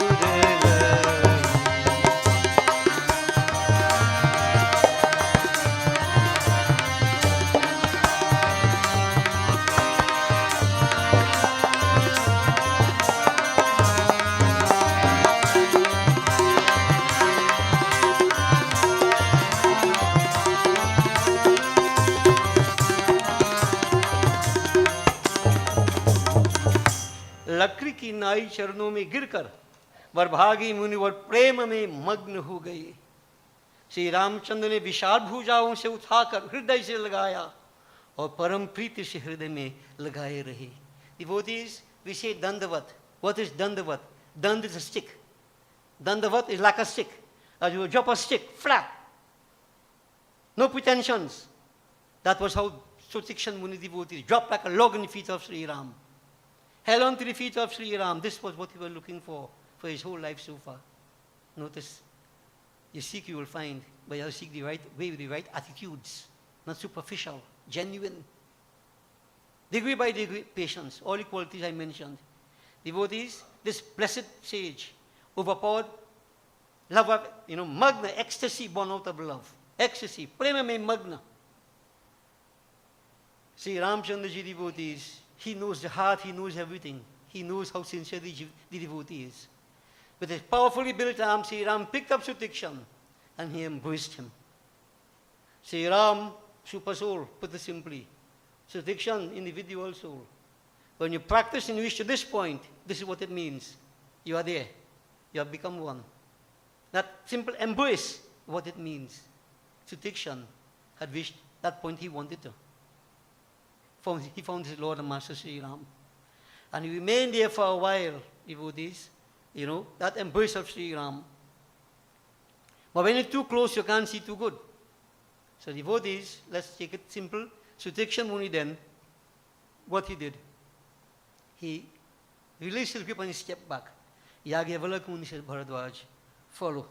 लकड़ी की नाई चरणों में गिरकर वरभागी मुनिवर प्रेम में मग्न हो गए। श्री रामचंद्र ने विशाल भुजाओं से उठाकर हृदय से लगाया और परम प्रीति से हृदय में लगाए रहे। Devotees, we say dandavat. What is dandavat? Dand is a stick. Dandavat is like a stick. As you drop a stick, flat. No pretensions. That was how Sutikshan Muni devotees dropped like a log in the feet of Sri Ram. Held on to the feet of Sri Ram. This was what he was looking for his whole life so far. Notice, you seek, you will find, but you have to seek the right way with the right attitudes, not superficial, genuine. Degree by degree, patience, all the qualities I mentioned. Devotees, this blessed sage, overpowered love of, magna, ecstasy born out of love. Ecstasy, prema mein magna. See, Ramchandraji devotees, he knows the heart, he knows everything. He knows how sincere the devotee is. With his powerfully built arm, Sri Ram picked up Sutikshan and he embraced him. Sri Ram, super soul, put it simply. Sutikshan, individual soul. When you practice and you reach to this point, this is what it means. You are there. You have become one. That simple embrace, what it means. Sutikshan had reached that point he wanted to. He found his Lord and Master Sri Ram. And he remained there for a while, devotees. That embrace of Sri Ram. But when it's too close, you can't see too good. So devotees, let's take it simple. Sutikshan Muni then, what he did, he released his grip and he stepped back. Yagyavalak Muni said, Bharadwaj, follow.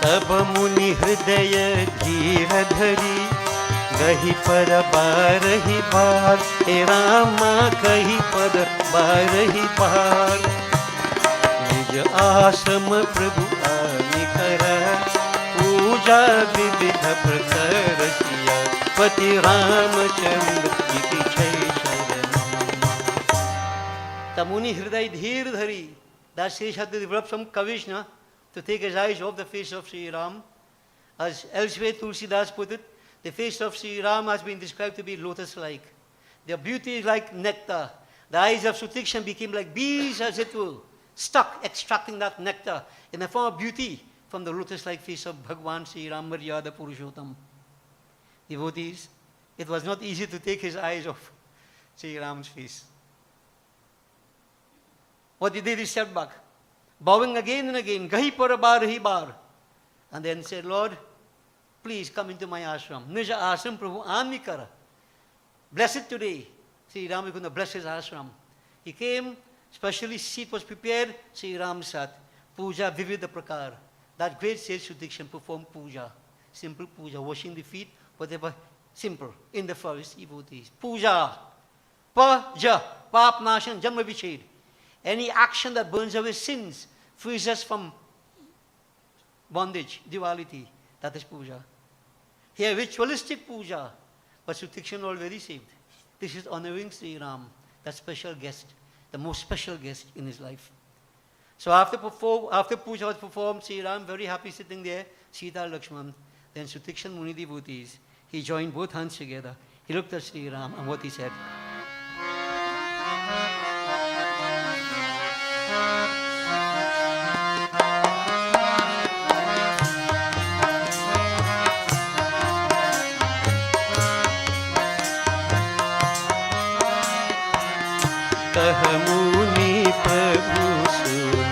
तब मुनि हृदय धीर धरी गही पर बारही बार हे रामा कही पर बारही बार निज आश्रम प्रभु आनि कर पूजा विविध प्रकार किया पति रामचंद्र की जय शरण। तब मुनि हृदय धीर धरी, that sage had to develop some courage, to take his eyes off the face of Sri Ram. As elsewhere Tulsidas put it, the face of Sri Ram has been described to be lotus-like. Their beauty is like nectar. The eyes of Sutikshan became like bees, as it were, stuck extracting that nectar in the form of beauty from the lotus-like face of Bhagwan Sri Ram Maryada Purushottam. Devotees, it was not easy to take his eyes off Sri Ram's face. What he did, he stepped back, bowing again and again, gahi par barahi bar, and then said, Lord, please come into my ashram. Nija ashram prabhu ani kara. Bless it today. Sri Ram is going to bless his ashram. He came, specially seat was prepared, Sri Ram sat. Puja vivida prakar. That great sage Sutikshan performed puja. Simple puja, washing the feet, whatever, simple, in the forest, devotees. Puja. Pa-ja, pap-nashan, janma-vichhed. Any action that burns away sins, frees us from bondage, duality. That is puja. Here, ritualistic puja, but Sutikshan already saved. This is honoring Sri Ram, that special guest, the most special guest in his life. So after puja was performed, Sri Ram very happy sitting there, Sita Lakshman, then Sutikshan Muni devotees, He joined both hands together. He looked at Sri Ram and what he said. कहमुनि प्रभु सुन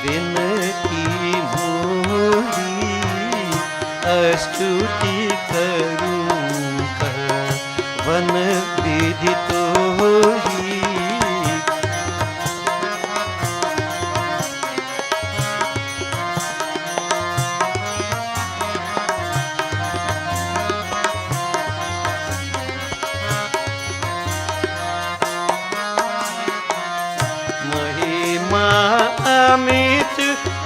विनती मोरी स्तुति करूं one विधि तोरी महिमा अमित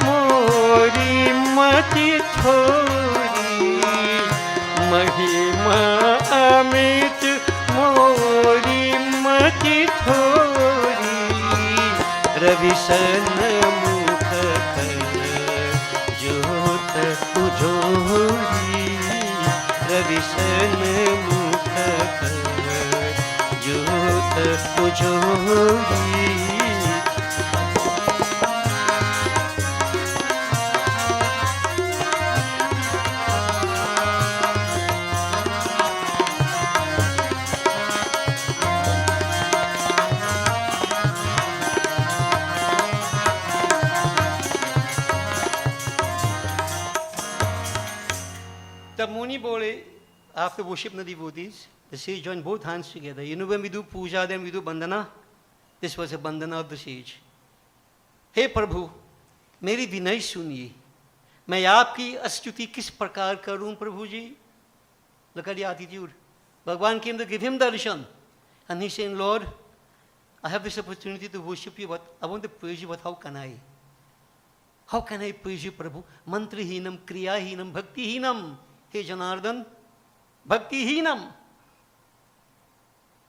मोरी मति थोरी महिमा अमित मोरी मति थोरी रविसन मुख जोत उजोरी रविसन मुख जोत उजोरी The Muni Bole, after worship the devotees, the sage joined both hands together. You know when we do puja, then we do bandhana? This was a bandhana of the sage. Hey Prabhu, मेरी विनय सुनिए. मैं आपकी स्तुति किस प्रकार करूं प्रभु जी? Look at the attitude. Bhagwan came to give him darshan. And he's saying, Lord, I have this opportunity to worship you, but I want to praise you, but how can I? How can I praise you, Prabhu? Mantrihinam, kriyahinam, bhaktihinam. Hey Janardhan, bhaktihinam.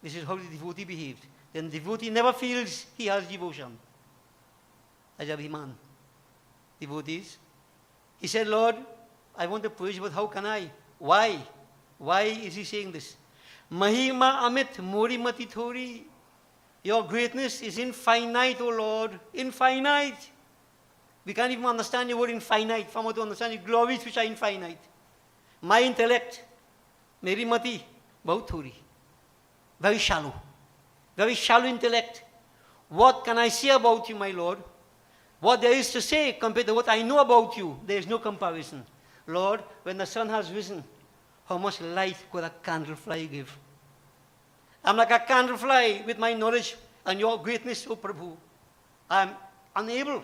This is how the devotee behaved. Then the devotee never feels he has devotion. As Abhiman. Devotees. He said, Lord, I want to praise you, but how can I? Why? Why is he saying this? Mahima amit mori mati thori. Your greatness is infinite, O Lord. Infinite. We can't even understand the word infinite. From what to understand the glories which are infinite. My intellect, meri mati, bahut thori. Very shallow. Very shallow intellect. What can I say about you, my Lord? What there is to say compared to what I know about you, there is no comparison. Lord, when the sun has risen, how much light could a candle fly give? I'm like a candle fly with my knowledge and your greatness, O Prabhu. I'm unable,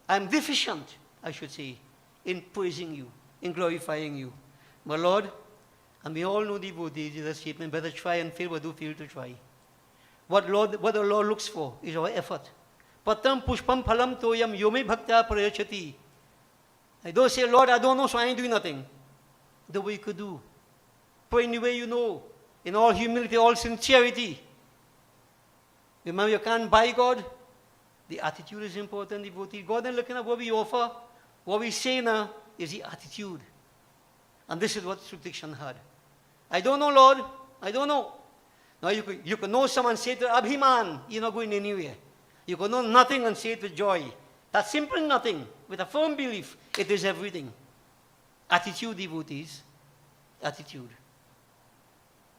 I'm deficient, I should say, in praising you, in glorifying you. My Lord, and we all know devotees is a statement, better try and fail, but do fail to try. What the Lord looks for is our effort. Patam pushpam phalam toyam yome bhakta prayachati. I don't say, Lord, I don't know, so I ain't doing nothing. The way you could do. Pray in the way you know. In all humility, all sincerity. Remember, you can't buy God. The attitude is important, devotee. God is looking at what we offer. What we say now is the attitude. And this is what Sutikshan had. I don't know, Lord. I don't know. Now you could know someone and say to Abhiman, you're not going anywhere. You could know nothing and say it with joy. That's simple nothing. With a firm belief, it is everything. Attitude, devotees. Attitude.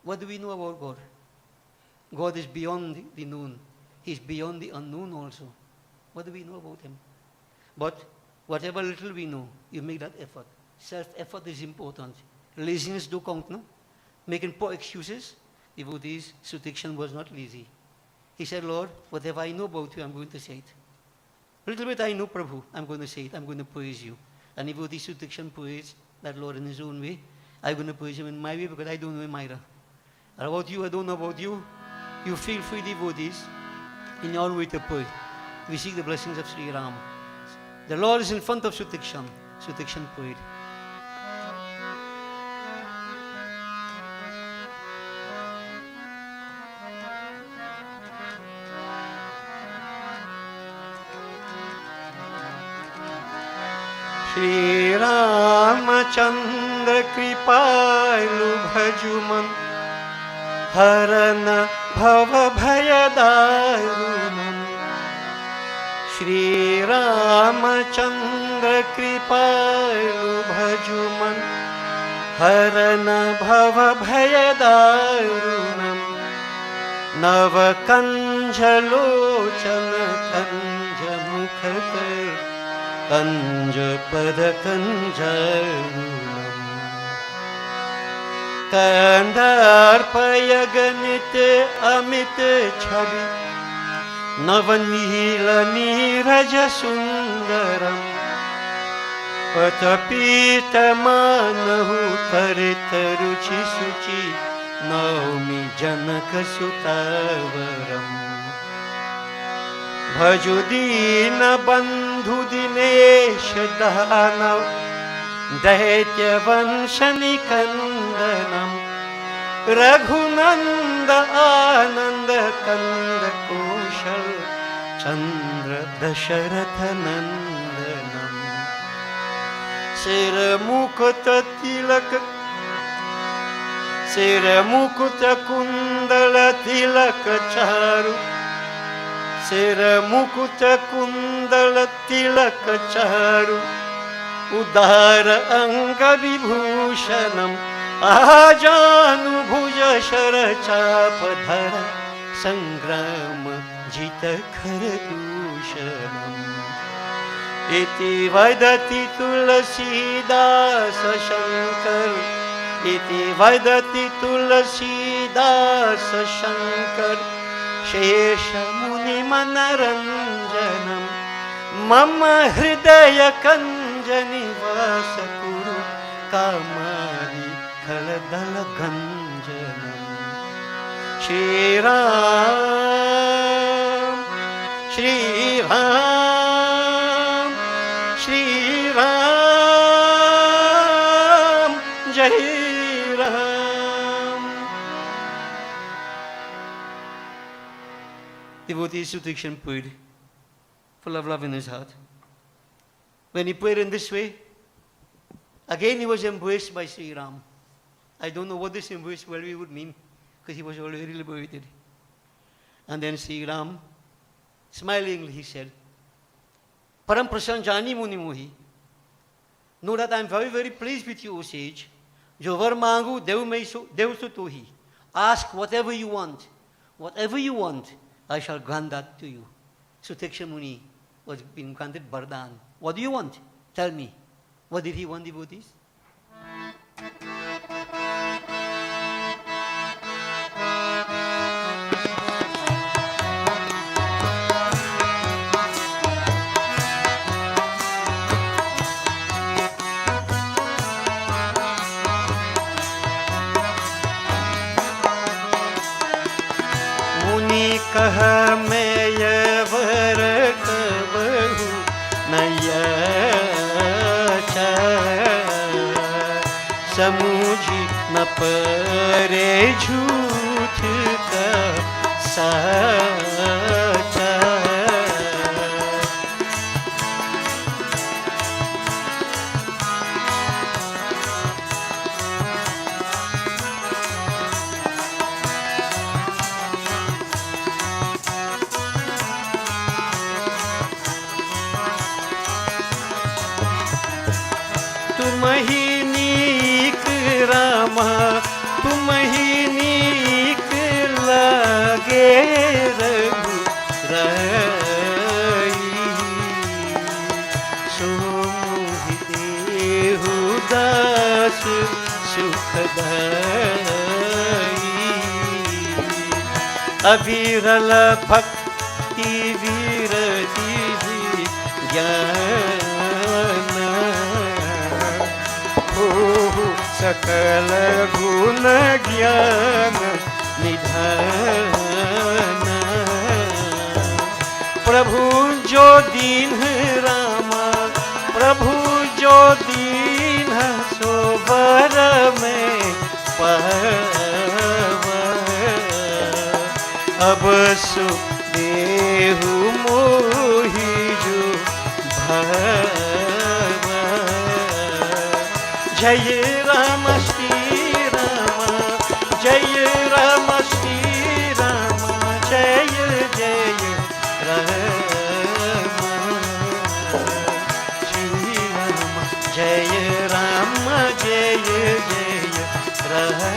What do we know about God? God is beyond the known. He's beyond the unknown also. What do we know about Him? But whatever little we know, you make that effort. Self-effort is important. Laziness do count, no? Making poor excuses. Devotees, Sutikshan was not lazy. He said, Lord, whatever I know about you, I'm going to say it. Little bit I know, Prabhu, I'm going to say it. I'm going to praise you. And devotee Sutikshan praised that Lord in his own way. I'm going to praise him in my way because I don't know Myra. And about you, I don't know about you. You feel free, devotees, in your own way to pray. We seek the blessings of Sri Ram. The Lord is in front of Sutikshan. Sutikshan prayed. Shri Ramachandra Ramchandra कृपालु भजुमन हरन भव भय दारुणम श्री रामचंद्र कृपालु भजुमन हरन भव भय दारुणम नव कंज लोचन कंज मुख कर कंज पद कंजरुणम कंदार्पय गणित अमित छवि नवनील नीरज सुंदरम पतपीत मानहु तरित रुचि सुचि नौमि जनक सुतावरम भजु दीन बंधु दिनेश दानव दैत्य वंश निकंदनम रघुनंद आनंद कंद कौशल चंद्र दशरथ नंदनम सिर मुकुट तिलक सिर मुकुट कुंडल तिलक चारु सिर मुकुट कुंडल तिलक चारु उदार अंग विभूषणम आजानुभुज शर चाप धर संग्राम जित खर दूषणम इति वदति तुलसीदास शंकर इति वदति तुलसीदास शंकर शेष मुनि मनरंजनम मम हृदय कंज निवास कुरु कामादि खलदल गंजनम श्री राम श्री राम श्री राम जय Ram. Devotee Sudakshan prayed full of love in his heart. When he prayed in this way, again he was embraced by Sri Ram. I don't know what this embrace really would mean, because he was already liberated. And then Sri Ram, smilingly, he said, Param Prasanjani Muni Mohi, know that I am very, very pleased with you, O sage. Jo var mangu dev su tohi. Ask whatever you want. Whatever you want, I shall grant that to you. Sutaksha Muni was being granted Vardhan. What do you want? Tell me. What did he want, devotees? मुनि कह मैं ये वर कबहु नय समूझी न परे झूठ का साचा. तुम ही नीक रामा तुम ही नीक लागे रघुराई सोहि देहु दास सुखदाई अविरल भक्ति विरति ज्ञान सकल गुण ज्ञान निधान. प्रभु जो दीन रामा प्रभु जो दीन सो बर में पावा अब सु देहु मोहि जो भावा Jai Rama Shri Rama, Jai Rama Shri Rama, Jai Jai Rama Shri Rama, Jai Rama, Jai Jai Rama.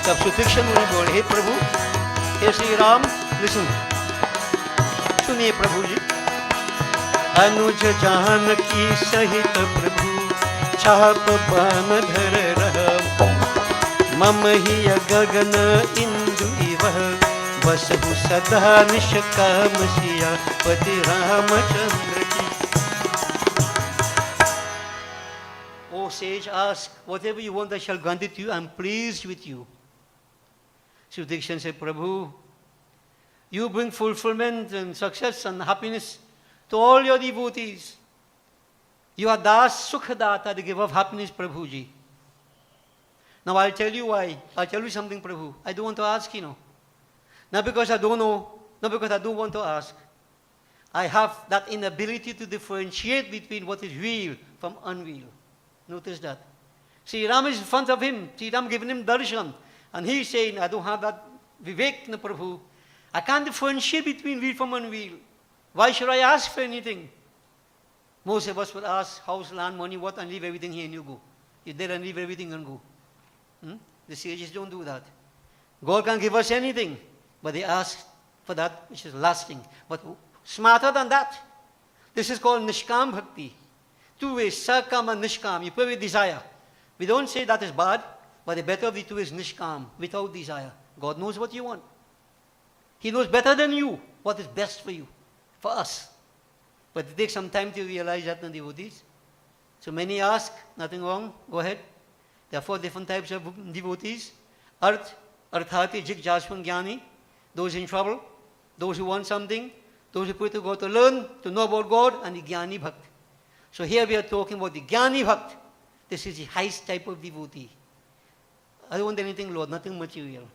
तब सुतीक्षण मुनि बोले, हे प्रभु, हे श्री राम, लिसन, सुनिए प्रभु जी। अनुज जानकी सहित प्रभु छाप बान धर रह, मम ही गगन इंदु इव, बसहु सदा निष्काम सिया पति रामचंद्र की। O sage, ask whatever you want, I shall grant it to you. I am pleased with you. Sudikshan said, Prabhu, you bring fulfillment and success and happiness to all your devotees. You are Das Sukhadata, the giver of happiness, Prabhuji. Now I'll tell you why. I'll tell you something, Prabhu. I don't want to ask, Not because I don't know, not because I don't want to ask. I have that inability to differentiate between what is real from unreal. Notice that. Sri Ram is in front of him. Sri Ram giving him darshan. And he's saying, I don't have that vivek, na Prabhu. I can't differentiate between real from unreal. Why should I ask for anything? Most of us would ask, house, land, money, what, and leave everything here and you go. You're there and leave everything and go. The sages don't do that. God can give us anything, but they ask for that which is lasting. But smarter than that, this is called Nishkam Bhakti. Two ways, Sakam and Nishkam. You put with desire. We don't say that is bad, but the better of the two is Nishkam, without desire. God knows what you want. He knows better than you what is best for you, for us. But it takes some time to realize that in devotees. So many ask, nothing wrong, go ahead. There are 4 different types of devotees. Arthati, Jigjashvan, Jnani, those in trouble, those who want something, those who pray to God to learn, to know about God, and the Jnani Bhakt. So here we are talking about the Jnani Bhakt. This is the highest type of devotee. I don't want anything, Lord, nothing material.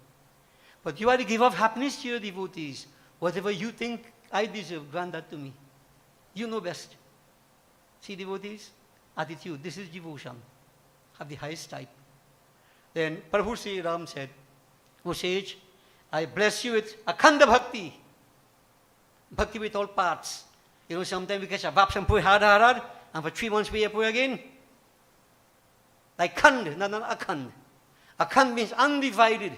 But you are to give of happiness to your devotees. Whatever you think I deserve, grant that to me. You know best. See, devotees? Attitude. This is devotion. Of the highest type. Then Prabhu Sri Ram said, O sage, I bless you with Akhanda Bhakti. Bhakti with all parts. Sometimes we catch a vaps and pray hard, and for 3 months we pray again. Like Khand, not Akhand. Akhand means undivided.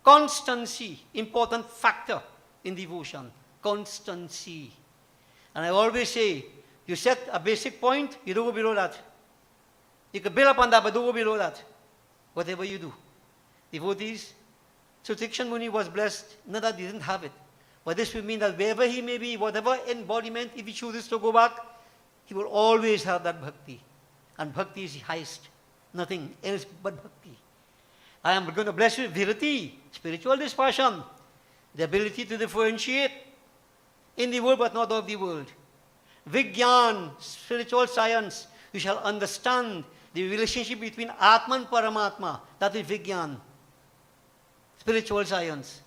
Constancy, important factor in devotion. Constancy. And I always say, you set a basic point, you don't go below that. You can build up on that, but don't go below that. Whatever you do. Devotees, Sutikshan Muni was blessed, not that he didn't have it. But this will mean that wherever he may be, whatever embodiment, if he chooses to go back, he will always have that bhakti. And bhakti is the highest. Nothing else but bhakti. I am going to bless you with virati, spiritual dispassion, the ability to differentiate in the world but not of the world. Vigyan, spiritual science, you shall understand the relationship between Atman and Paramatma. That is Vigyan, spiritual science.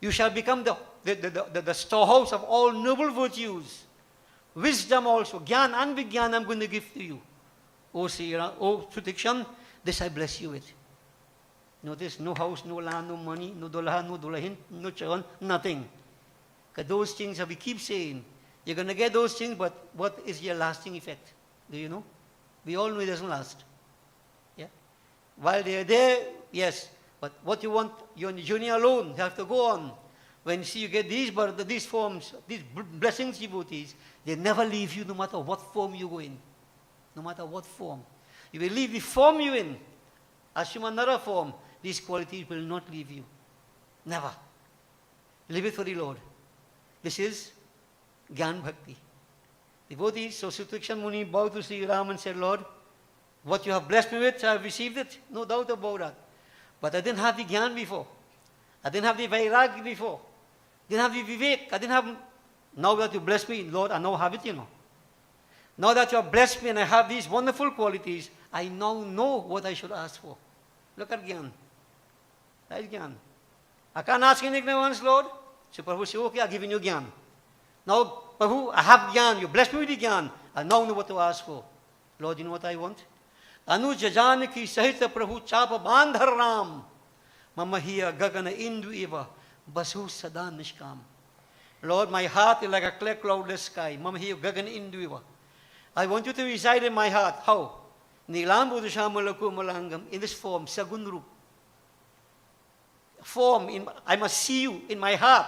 You shall become the storehouse of all noble virtues. Wisdom also, Gyan and Vigyan I'm going to give to you. O Sutikshan, this I bless you with. Notice, no house, no land, no money, no dollar, no dolahin, no charan, nothing. Because those things that we keep saying, you're going to get those things, but what is your lasting effect? Do you know? We all know it doesn't last. Yeah? While they're there, yes. But what you want, you're on the journey alone. You have to go on. When you see you get these forms, these blessings, devotees, they never leave you no matter what form you go in. No matter what form. You will leave the form you're in. Assume another form. These qualities will not leave you. Never. Leave it for the Lord. This is Gyan Bhakti. Devotees, so Sutikshan Muni bowed to Sri Ram and said, Lord, what you have blessed me with, I have received it. No doubt about that. But I didn't have the Gyan before. I didn't have the Vairag before. Didn't have the Vivek. I didn't have... Now that you blessed me, Lord, I now have it, Now that you have blessed me and I have these wonderful qualities, I now know what I should ask for. Look at Gyan. That is Gyan. I can't ask in ignorance, Lord. So Prabhu said, okay, I've given you Gyan. Now, Prabhu, I have Gyan. You blessed me with the Gyan. I now know what to ask for. Lord, you know what I want? Anuja Janaki Sahita Prabhu Chapa Bandhar Ram. Mamahiya Gagana Indu Eva Basu Sada Nishkam. Lord, my heart is like a clear cloudless sky. Mamahiya Gagana Indu Eva. I want you to reside in my heart. How? Nilam Budushamalaku Malangam, in this form, Sagunrup. I must see you in my heart.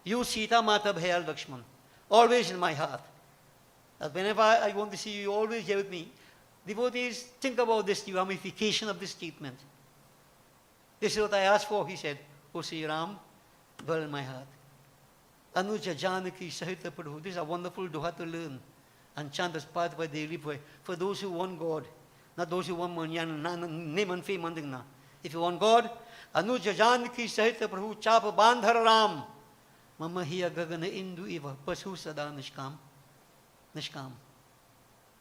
You, Sita, Mata, Bhayal, Lakshman. Always in my heart. Whenever I want to see you, you're always here with me. Devotees, think about this, the ramification of this statement. This is what I asked for, he said. O Sri Ram, dwell in my heart. Anuja Janaki Sahita Prabhu. This is a wonderful doha to learn and chant as part of our daily prayer. For those who want God, not those who want manyan, name and fame and thing. If you want God, Anuja Janaki Sahita Prabhu Chapa Bandhar Ram. Mamahiya Gagana Indu Eva Pasu Sada Nishkam. Nishkam.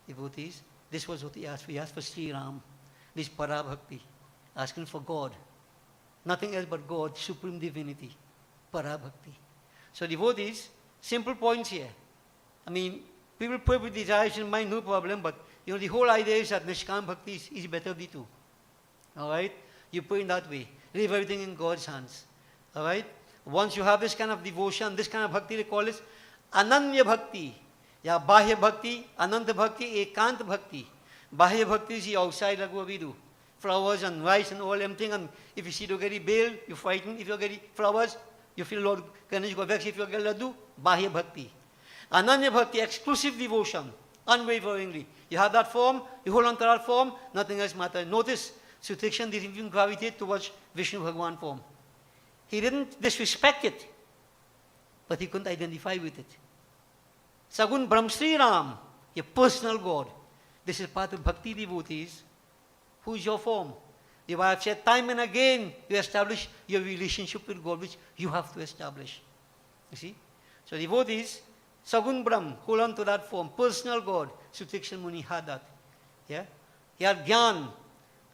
Devotees, this was what he asked for. He asked for Sri Ram. This Parabhakti. Asking for God. Nothing else but God, supreme divinity. Parabhakti. So devotees, simple points here. I mean, people pray with desires in mind, no problem, but the whole idea is that Nishkam Bhakti is better of the two. Alright? You pray in that way. Leave everything in God's hands. Alright? Once you have this kind of devotion, this kind of bhakti, they call it Ananya Bhakti. Yeah, Bahya Bhakti, Ananta Bhakti, Ekant Bhakti. Bahya Bhakti is the outside like what we do. Flowers and rice and all everything. And if you see to get bail, you frighten. If you get flowers, you feel Lord Ganesh go vex. If you get laddu, Bahya Bhakti. Ananya Bhakti, exclusive devotion, unwaveringly. You have that form, you hold on to that form, nothing else matters. Notice, Sutikshan didn't even gravitate towards Vishnu Bhagwan form. He didn't disrespect it, but he couldn't identify with it. Sagun Brahm Sri Ram, your personal God. This is part of bhakti devotees. Who is your form? You have said time and again, you establish your relationship with God, which you have to establish. You see? So devotees, Sagun Brahm, hold on to that form. Personal God. Sutikshan Muni had that. Yeah? He had Gyan.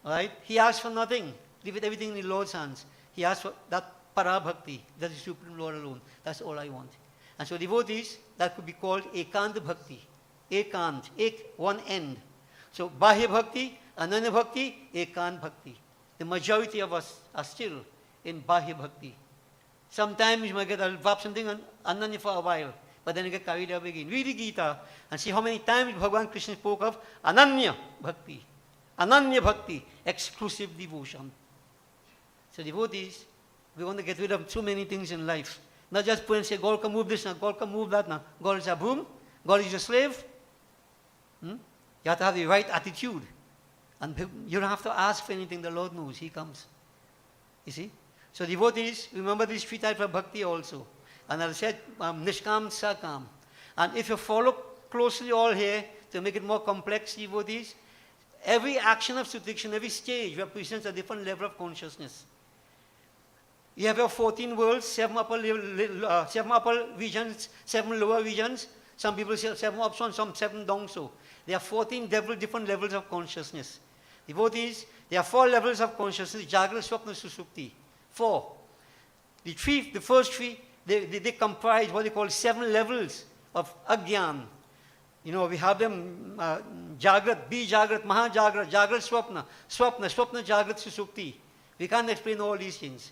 Right? He asked for nothing. Leave it everything in the Lord's hands. He asked for that Parabhakti. That is Supreme Lord alone. That's all I want. And so devotees, that could be called Ekant Bhakti. Ekant. One end. So Bahya Bhakti, Ananya Bhakti, Ekant Bhakti. The majority of us are still in Bahya Bhakti. Sometimes you might get a drop something on Ananya for a while, but then you get carried away again. Read the Gita and see how many times Bhagavan Krishna spoke of Ananya Bhakti. Ananya Bhakti, exclusive devotion. So devotees, we want to get rid of so many things in life. Not just put and say, God can move this now, God can move that now. God is a boom, God is a slave. You have to have the right attitude. And you don't have to ask for anything, the Lord knows, He comes. You see? So devotees, remember these three types of bhakti also. And I said, Nishkam, Sakam. And if you follow closely all here, to make it more complex, devotees, every action of Sutikshan, every stage represents a different level of consciousness. You have your 14 worlds, 7 upper regions, 7 lower regions. Some people say 7 up, some 7 down so. There are 14 different levels of consciousness. Devotees, there are 4 levels of consciousness, Jagra, Swapna, Susupti. 4. The first 3, they comprise what they call 7 levels of Agyan. We have them Jagrat, Bijagrat, Mahajagrat, Jagrat, Swapna, Swapna, Jagrat, Susupti. We can't explain all these things.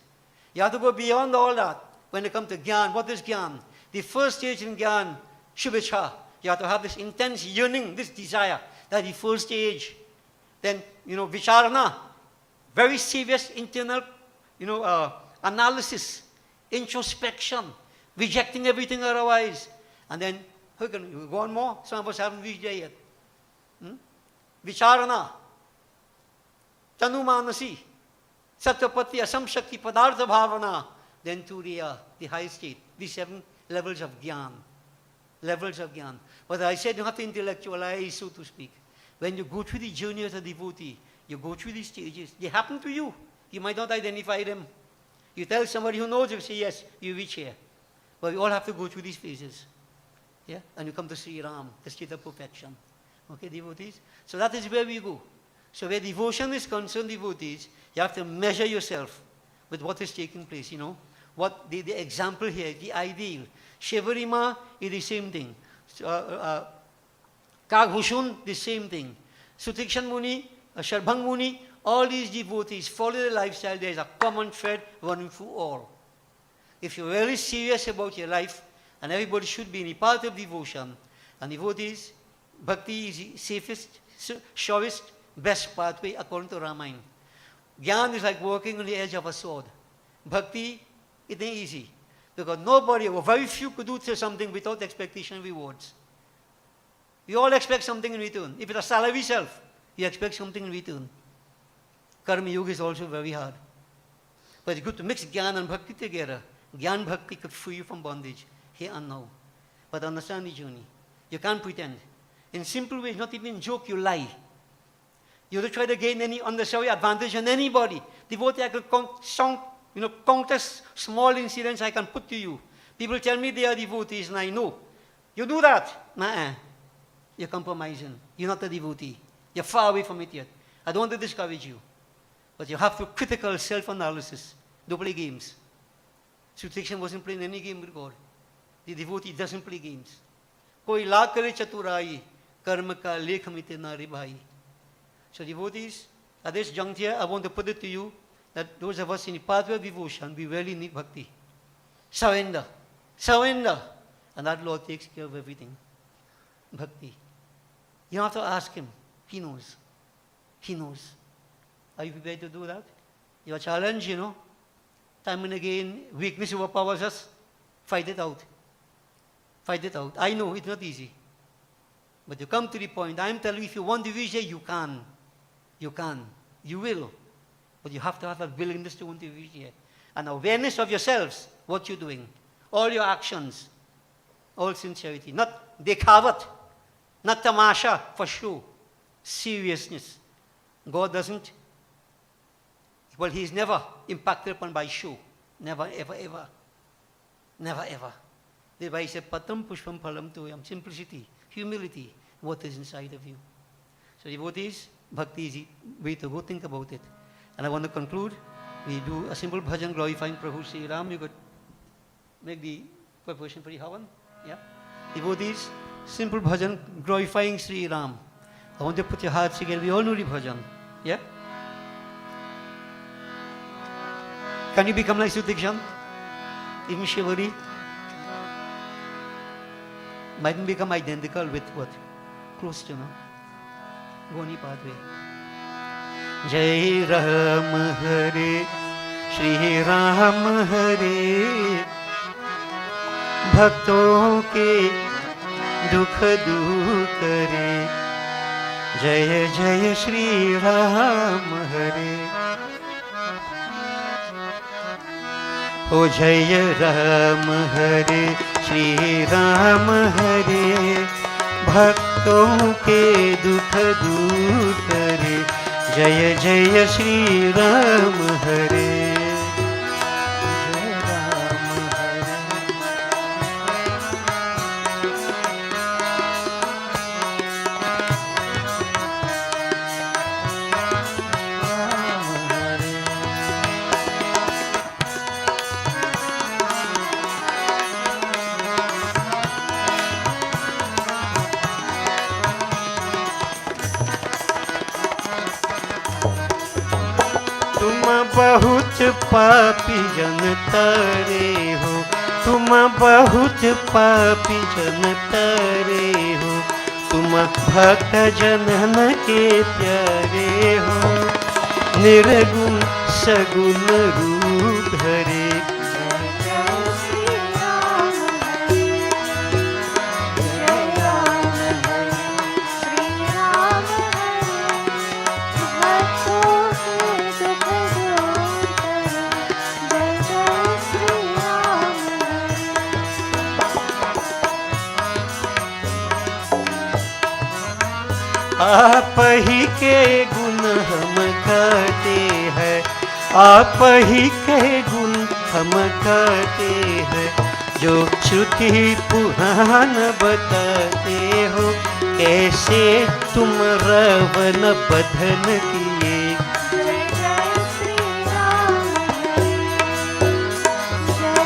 You have to go beyond all that when it comes to Gyan. What is Gyan? The first stage in Gyan, Shubhacha. You have to have this intense yearning, this desire. That's the first stage. Then, Vicharana, very serious internal, analysis, introspection, rejecting everything otherwise. And then, who can go on more? Some of us haven't reached there yet. Vicharana, Tanumanasi, Satyapati, Asamshakti, Padartha Bhavana, then Turiya, the high state. These 7 levels of Gyan. Levels of Gyan. But I said you have to intellectualize, so to speak. When you go through the journey as a devotee, you go through these stages. They happen to you. You might not identify them. You tell somebody who knows, you say, yes, you reach here. But we all have to go through these phases. Yeah? And you come to Sri Ram, the state of perfection. Okay, devotees? So that is where we go. So where devotion is concerned, devotees, you have to measure yourself with what is taking place, what the example here, the ideal. Shivarima is the same thing. Kaghushun, the same thing. Sutikshan Muni, Sharbhang Muni, all these devotees follow the lifestyle. There is a common thread running through all. If you're really serious about your life, and everybody should be in a path of devotion, and devotees, bhakti is the safest, surest, best pathway according to Ramayana. Gyan is like walking on the edge of a sword. Bhakti, it ain't easy. Because nobody, or very few, could do something without expectation of rewards. We all expect something in return. If it's a salary self, you expect something in return. Karma Yoga is also very hard. But it's good to mix Gyan and Bhakti together. Gyan Bhakti could free you from bondage, here and now. But understand the journey. You can't pretend. In simple ways, not even in joke, you lie. You don't try to gain any unnecessary advantage on anybody. Devotee, I can countless small incidents I can put to you. People tell me they are devotees, and I know. You do that? Nah, you're compromising. You're not a devotee. You're far away from it yet. I don't want to discourage you. But you have to critical self-analysis. Don't play games. Sutikshan wasn't playing any game with God. The devotee doesn't play games. Koi la kare chaturai, karma ka lekh mit na ribhai. So devotees, at this juncture, I want to put it to you that those of us in the pathway of devotion, we really need bhakti. Surrender. Surrender. And that Lord takes care of everything. Bhakti. You have to ask Him. He knows. He knows. Are you prepared to do that? Your challenge, time and again, weakness overpowers us. Fight it out. Fight it out. I know it's not easy. But you come to the point, I'm telling you, if you want to reach there, you can. You can. You will. But you have to have that willingness to want to reach there. And awareness of yourselves, what you're doing. All your actions. All sincerity. Not dekhavat. Not tamasha, for show. Seriousness. God doesn't. Well, He is never impacted upon by show. Never, ever, ever. Never, ever. That's why He said, Patam pushpam phalam tuyam. Simplicity, humility, what is inside of you. So devotees, bhakti is the way to go. Think about it. And I want to conclude. We do a simple bhajan glorifying Prabhu Sri Ram. You could make the preparation for the Havan. Yeah. Devotees, simple bhajan glorifying Sri Ram. I want to put your hearts together. We all know the bhajan. Yeah? Can you become like Sutikshan? Even Shivari? Mightn't become identical with what? Close to, no? Go on the pathway. Jai Ram Hare, Shri Ram Hare, Bhakton ke dukh दूर करे. Jai Jai Shri Ram Hare. O Jai Ram Hare, Shri Ram Hare, Bhakton ke dukh दूर करे. Jai Jai Shri Ram Hare. बहुत पापी जन तारे हो, तुम बहुत पापी जन तारे हो, तुम भक्त जनन के प्यारे हो, निर्गुण सगुण रूप धरे. आप ही के गुण हम गाते हैं, आप ही के गुण हम गाते हैं, जो श्रुति पुराण बताते हो, कैसे तुम रावण बधन किए. जय जय श्री राम हरे, जय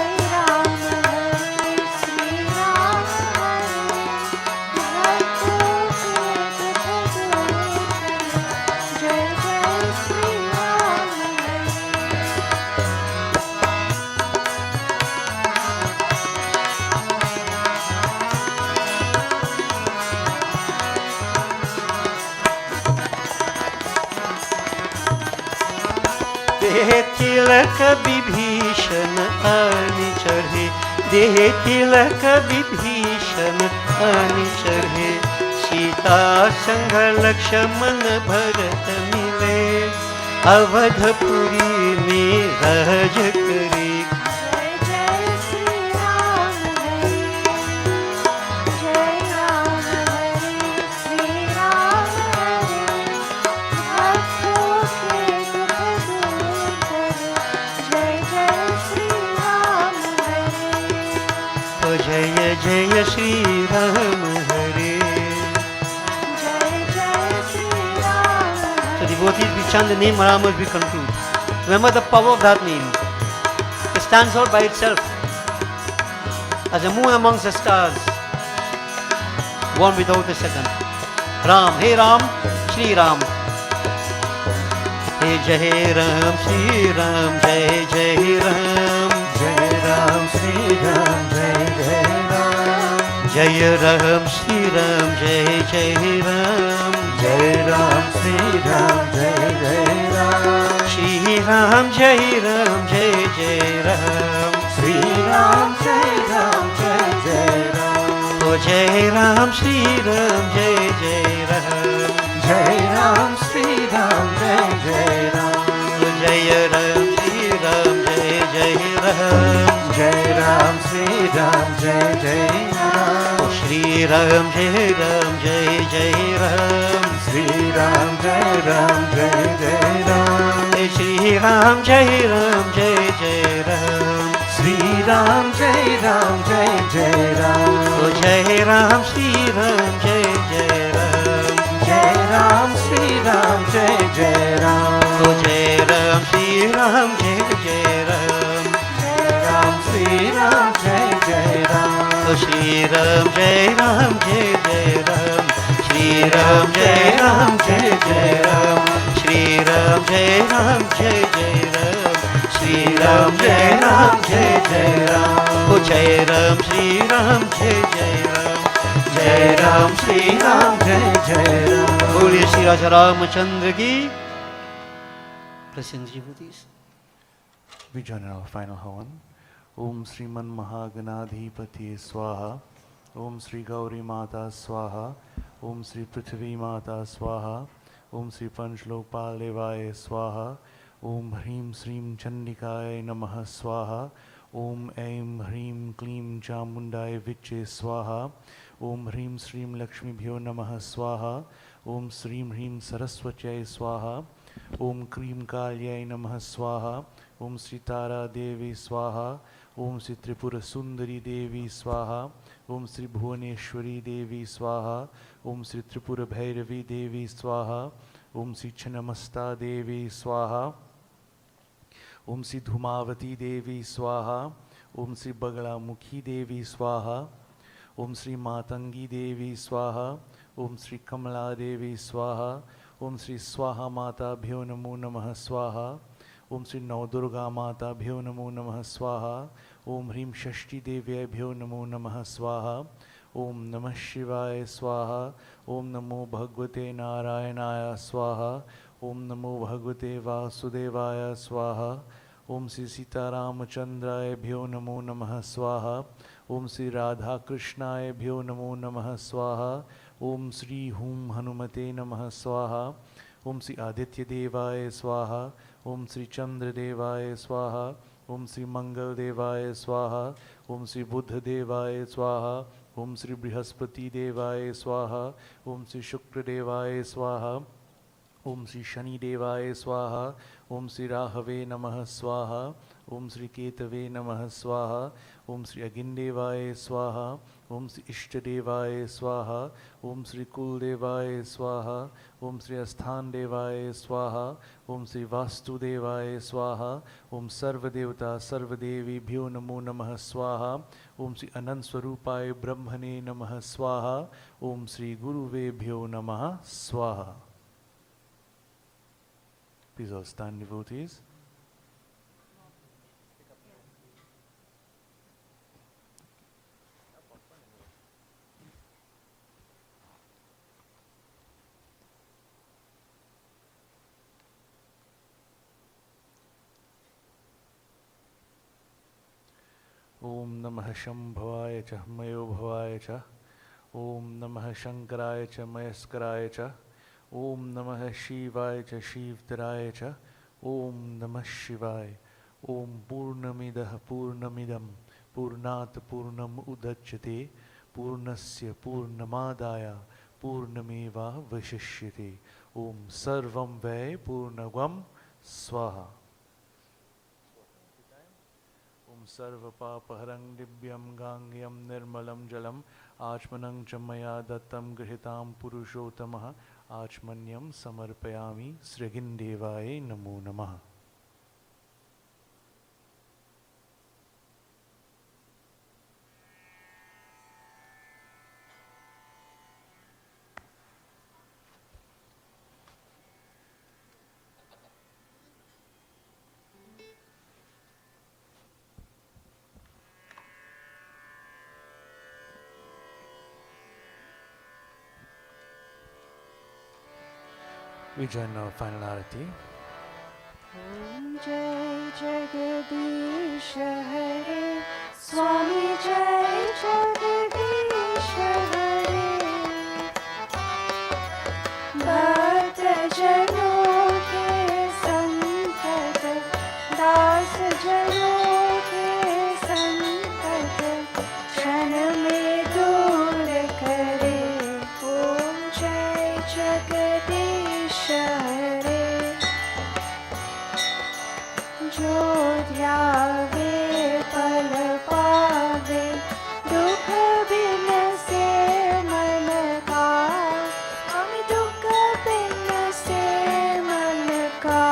विभीषण आनि चढ़े, देह तिलक विभीषण आनि चढ़े, सीता संग लक्ष्मण भरत मिले, अवधपुरी में राज करे। जय जय श्री राम हरे। So devotees, we chant the name Ram as we conclude. Remember the power of that name. It stands out by itself as a moon amongst the stars, one without a second. Ram, hey Ram, Shri Ram. Hey Jai Ram, Shri Ram, Jai Jai Ram, Jai Ram, Shri Ram, Jai Jai Ram, Jai Ram, Shri Ram, Jai Jai Ram, Jai Ram, Shri Ram, Jai Jai Ram, Shri Ram, Jai Ram, Jai Jai Ram, Shri Ram, Jai Ram, Jai Jai Ram, Oh Jai Ram, Shri Ram, Jai Jai Ram, Jai Ram, Shri Ram, Jai Jai Ram, Oh Jai Ram, Shri Ram, Jai Jai Ram, Jai Ram, Shri Ram, Jai Jai Ram, Oh Shri Ram, Jai Ram, Jai Jai Ram, Shri Ram, Jai Ram, Jai Jai Ram, Shri Ram, Jai Ram, Jai Jai Ram, Shri Ram, Jai Ram, Jai Jai Ram, Oh Jai Ram, Shri Ram, Jai Jai Ram, Jai Ram, Shri Ram, Jai Jai Ram, Oh Jai Ram, Shri Ram, Jai Jai Ram, Jai Ram, Shri Ram, Jai Jai Ram, Oh Shri Ram, Jai Ram, Jai Jai Ram, Shri Ram, Jai Ram, Jai Jai Ram, Shri Ram, Jai Ram, Jai Jai Ram, Shri Ram, Jai Ram, Jai Jai Ram, Oh Jai Ram, Shri Ram, Jai Jai Ram, Jai Ram, Shri Ram, Jai Jai Ram, बोलिए श्री राजा रामचंद्र की। Blessings, devotees. We join in our final havan. Om Sriman Mahaganadhipati Swaha. Om Sri Gauri Mata Swaha. Om Sri Prithvi Mata Swaha. Om Sri Panchlokpal Devaya Swaha. Om Hrim Srim Chandikaya Namaha Swaha. Om Aim Hrim Klim Chamundaya Viche Swaha. Om Hrim Srim Lakshmi Bhyo Namaha Swaha. Om Srim Hrim Saraswatyai Swaha. Om Krim Kalyai Namaha Swaha. Om Sri Tara Devi Swaha. Om Sri Tripura Sundari Devi Swaha. Om Sri Bhuvaneshwari Devi Swaha. Om Sri Tripura Bhairavi Devi Swaha. Om Sri Chanamasta Devi Swaha. Om Sri Dhumavati Devi Swaha. Om Sri Bagala Mukhi Devi Swaha. Om Sri Matangi Devi Swaha. Om Sri Kamala Devi Swaha. Om Sri Swaha Mata Bhyo Namo Namaha Swaha. Om Sri Naudurga Mata Bhyo Namo Namaha Swaha. Om Hrim Shashti Devya Bhyo Namo Namaha Swaha. Om Namah Shivaya Swaha. Om Namo Bhagavate Narayanaya Swaha. Om Namo Bhagavate Vasudevaya Swaha. Om Sri Sita Ramachandraya Bhyo Namo Namaha Swaha. Om Sri Radha Krishnaya Bhyo Namo Namaha Swaha. Om Sri Hum Hanumate Namaha Swaha. Om Sri Aditya Devaya Swaha. Om Sri Chandra Devaya Swaha. Om Sri Mangal Devaya Swaha. Om Sri Buddha Devaya Swaha. Om Sri Brihaspati Devaya Swaha. Om Sri Shukra Devaya Swaha. Om Sri Shani Devaya Swaha. Om Sri Rahave Namaha Swaha. Om Sri Ketave Namaha Swaha. Om Sri Agindevaya Swaha. Om Sri Ishtadevaya Swaha. Om Sri Kuldevaya Swaha. Om Sri Asthan Devaya Swaha. Om Sri Vastudevaya Swaha. Om Sarvadevata Sarvadevi Bhyo Namo Namaha Swaha. Om Sri Anand Swarupaya Brahmane Namaha Swaha. Om Sri Guruve Bhyo Namaha Swaha. Please all stand, devotees. ॐ नमः शम्भवाय च मयोभवाय च ॐ नमः शङ्कराय च मयस्कराय च ॐ नमः शिवाय च शिवतराय च ॐ नमः शिवाय। ॐ पूर्णमिदः पूर्णमिदं पूर्णात् पूर्णम् उदच्यते पूर्णस्य पूर्णमादाय पूर्णमेवावशिष्यते। ॐ सर्वं वै पूर्णगं स्वाहा। ॐ सर्वपापहरं दिव्यं गाङ्ग्यं निर्मलं जलम् आचमनं च मया दत्तं गृहीतां पुरुषोत्तमः आचमन्यं समर्पयामि श्रीगिन्देवाय नमो नमः। We join our final arati. ॐ जय जगदीश हरे स्वामी जय जगदीश हरे भक्त जनों के संकट दास जनों के संकट क्षण में दूर करे। ॐ जय जगदीश हरे जो ध्यावे फल पावे दुख बिन से मन का। हम दुख बिन से मन का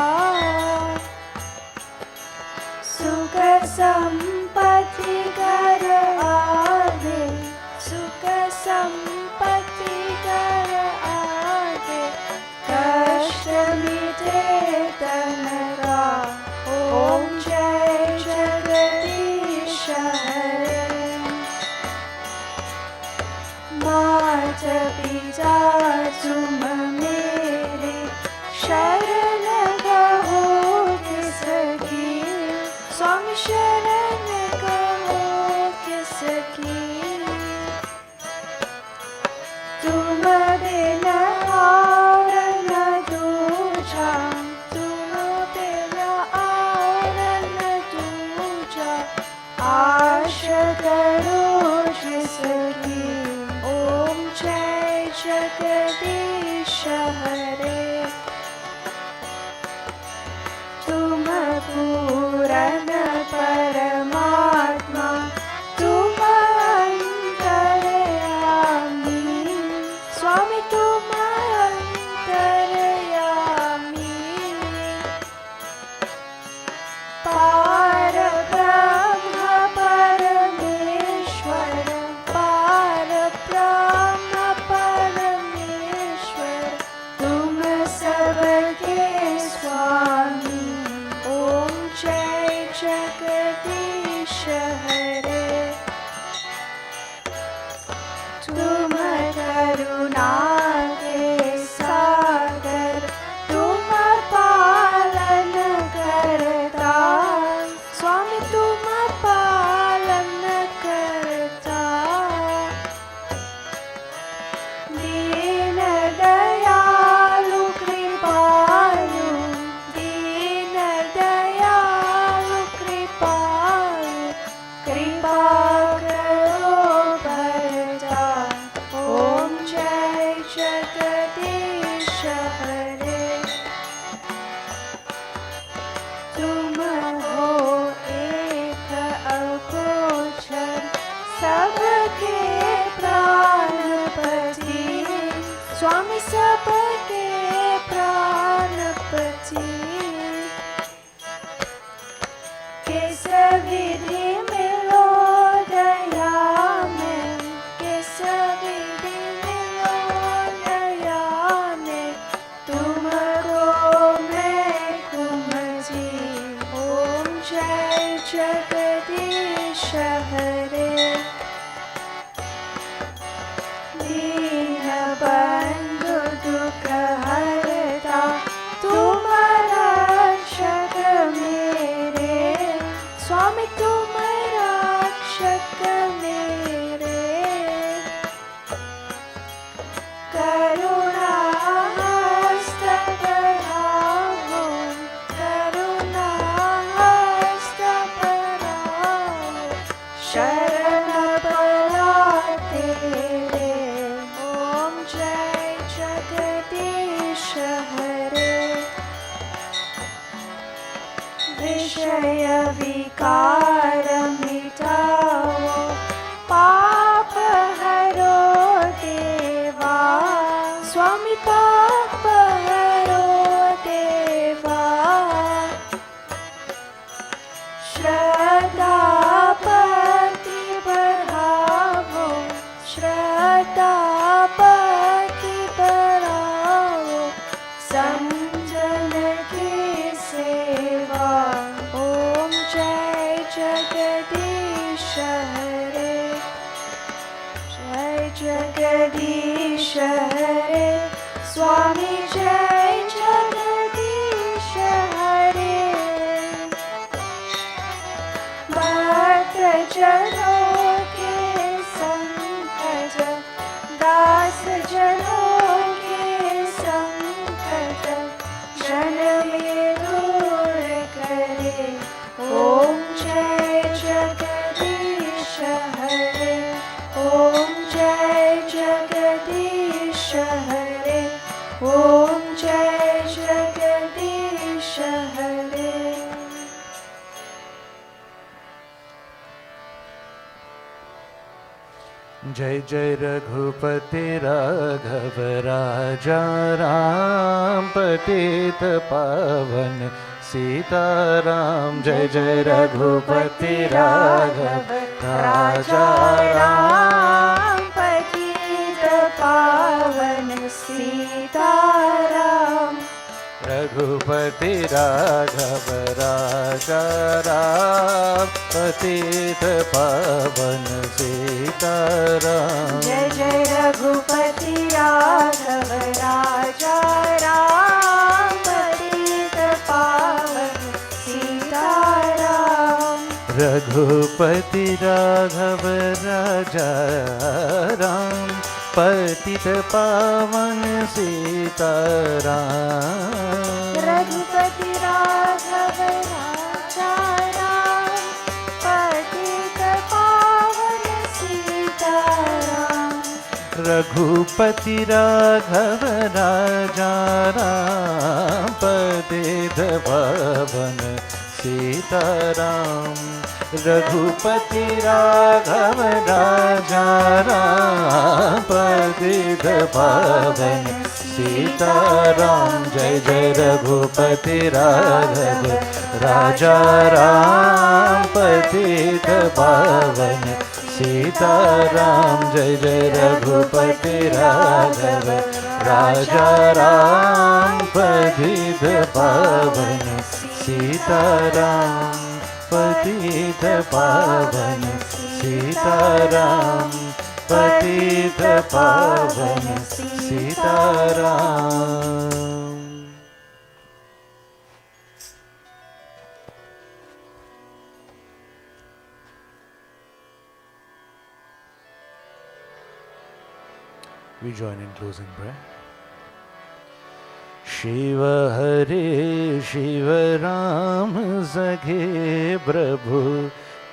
सुख संपत्ति घर आवे सुख संपत्ति घर आवे कष्ट मिटे तन का। ॐ जय जगदीश हरे मात पिता तुम मेरे शरण कहो किसकी। स्वामी शरण कहो किसकी। तुम बिन और न दूजा तुम बिन और न दूजा आश करो जिसकी। ॐ जय जगदीश हरे तुम पूरन परमात्मा तुम अंतर्यामी। स्वामी तुम अंतर्यामी पार ब्रह्म परमेश्वर पार ब्रह्म परमेश्वर तुम सबके स्वामी। ॐ जय जगदीश हरे तुम करुणा के सागर तुम पालन करता। स्वामी तुम पालन करता दीन दयालु कृपालु दीन दयालु कृपालु कृपा करो भरता। ॐ जय जगदीश हरे तुम हो एक अगोचर सबके प्राणपति। स्वामी सबके प्राणपति किस विधि मिलो दया में किस विधि मिलो दया में तुमको मैं कुमजी। ॐ जय जगदीश हरे दीन बंधु तेरे। ॐ जय जगदीश हरे। विषय विकार मिटाओ, पाप हरो देवा। स्वामी पाप हरो देवा। श्रद्धा भक्ति बढ़ाओ, श्रद्धा भक्ति बढ़ाओ, समझन की सेवा। ॐ जय जगदीश हरे। जय जगदीश हरे। स्वामी जय जगदीश हरे। भक्त जनों के संकट, दास जनों के संकट, क्षण में दूर करे। ओम जय जगदीश हरे। ओम जय जगदीश हरे। ओम जय जगदीश हरे। जय जय रघुपति राघव राजा राम पतित पावन सीताराम। जय जय रघुपति राघव राजा राम पतित पावन सीताराम। रघुपति राघव राजा राम पतित पावन सीताराम। जय जय रघुपति राघव राजा राम पतित पावन सीताराम। रघुपति राघव राजा राम पतित पावन सीताराम। रघुपति राघव राजा राम पतित पावन सीताराम। रघुपति राघव राजा राम पतित पावन सीताराम। रघुपति राघव राजा राम पतित पावन सीताराम। जय जय रघुपति राघव राजा राम पतित पावन सीताराम। जय जय रघुपति राघव राजा राम पतित पावन सीताराम। पतित पावन सीताराम। पतित पावन Sitaram. We join in closing prayer. Shiv हरे शिव राम सखे प्रभु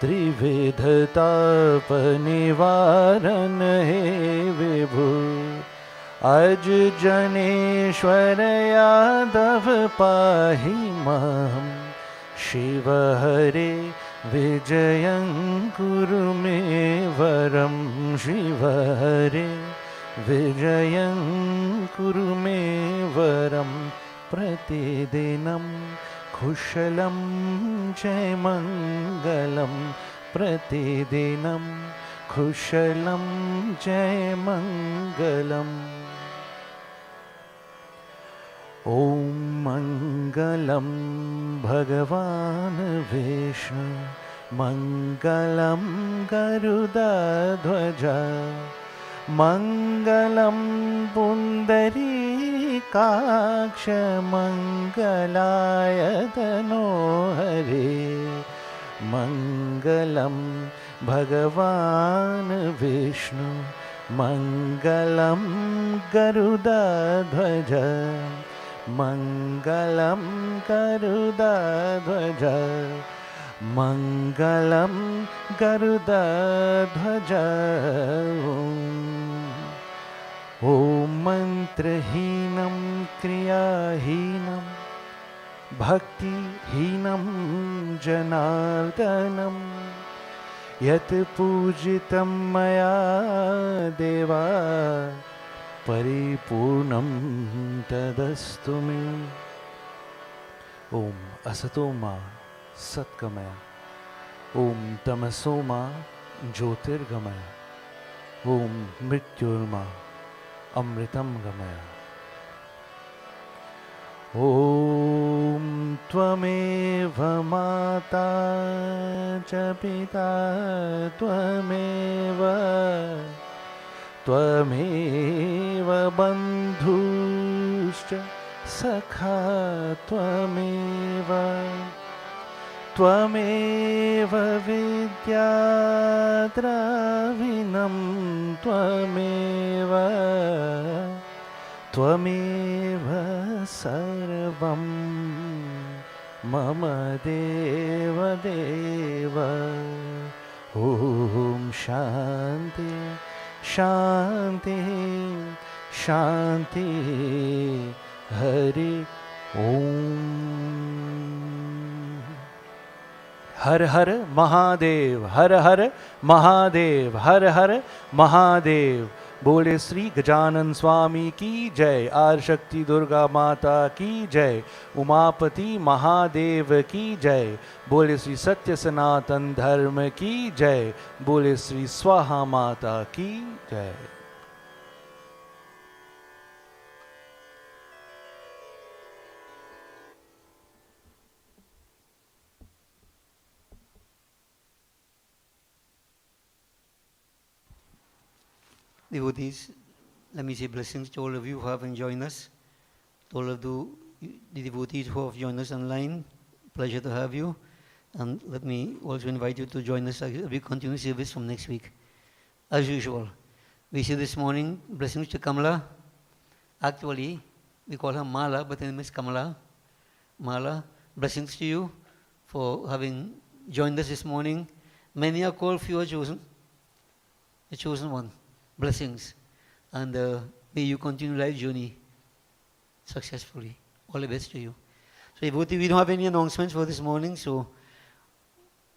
त्रिविध ताप निवारण हे विभु। अज जनेश्वर यादव पाहि माम। शिव हरे विजयं कुरु मे वरम। शिव हरे विजयं कुरु मे वरं। प्रतिदिनं कुशलं जय मङ्गलं। प्रतिदिनं कुशलं जय मङ्गलम्। ॐ मङ्गलं भगवान् विष्णु मङ्गलं गरुडध्वज मङ्गलं पुण्डरीकाक्ष मङ्गलाय तनोहरे। मङ्गलं भगवान् विष्णु मङ्गलं गरुडध्वज मङ्गलं गरुडध्वज मङ्गलं गरुडध्वज। नेत्रहीनं क्रियाहीनं भक्तिहीनं जनार्दनं यत् पूजितं मया देवा परिपूर्णं तदस्तु मे। ओम असतो मा सत्कमया, ओम तमसो मा ज्योतिर्गमय, ओम मृत्युर्मा अमृतं गमय। ओम त्वमेव माता च पिता त्वमेव, त्वमेव बन्धुश्च सखा त्वमेव, त्वमेव विद्या द्रविणं त्वमेव, त्वमेव सर्वं मम देव देव। ॐ शान्ति शान्ति शान्ति हरि ओम। हर हर महादेव, हर हर महादेव, हर हर महादेव। बोले श्री गजानन स्वामी की जय, आदिशक्ति दुर्गा माता की जय, उमापति महादेव की जय। बोले श्री सत्य सनातन धर्म की जय, बोले श्री स्वाहा माता की जय। Devotees, let me say blessings to all of you who have joined us. To all of the devotees who have joined us online, pleasure to have you. And let me also invite you to join us as we continue service from next week. As usual, we see this morning blessings to Kamala. Actually, we call her Mala, but her name is Kamala. Mala, blessings to you for having joined us this morning. Many are called, few are chosen. The chosen one. Blessings. And may you continue life journey successfully. All the best to you. So, devotee, we don't have any announcements for this morning, so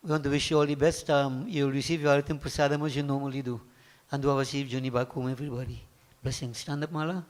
we want to wish you all the best. You'll receive your Aritam Prasadam as you normally do. And do have a safe journey back home, everybody. Blessings. Stand up, Mala.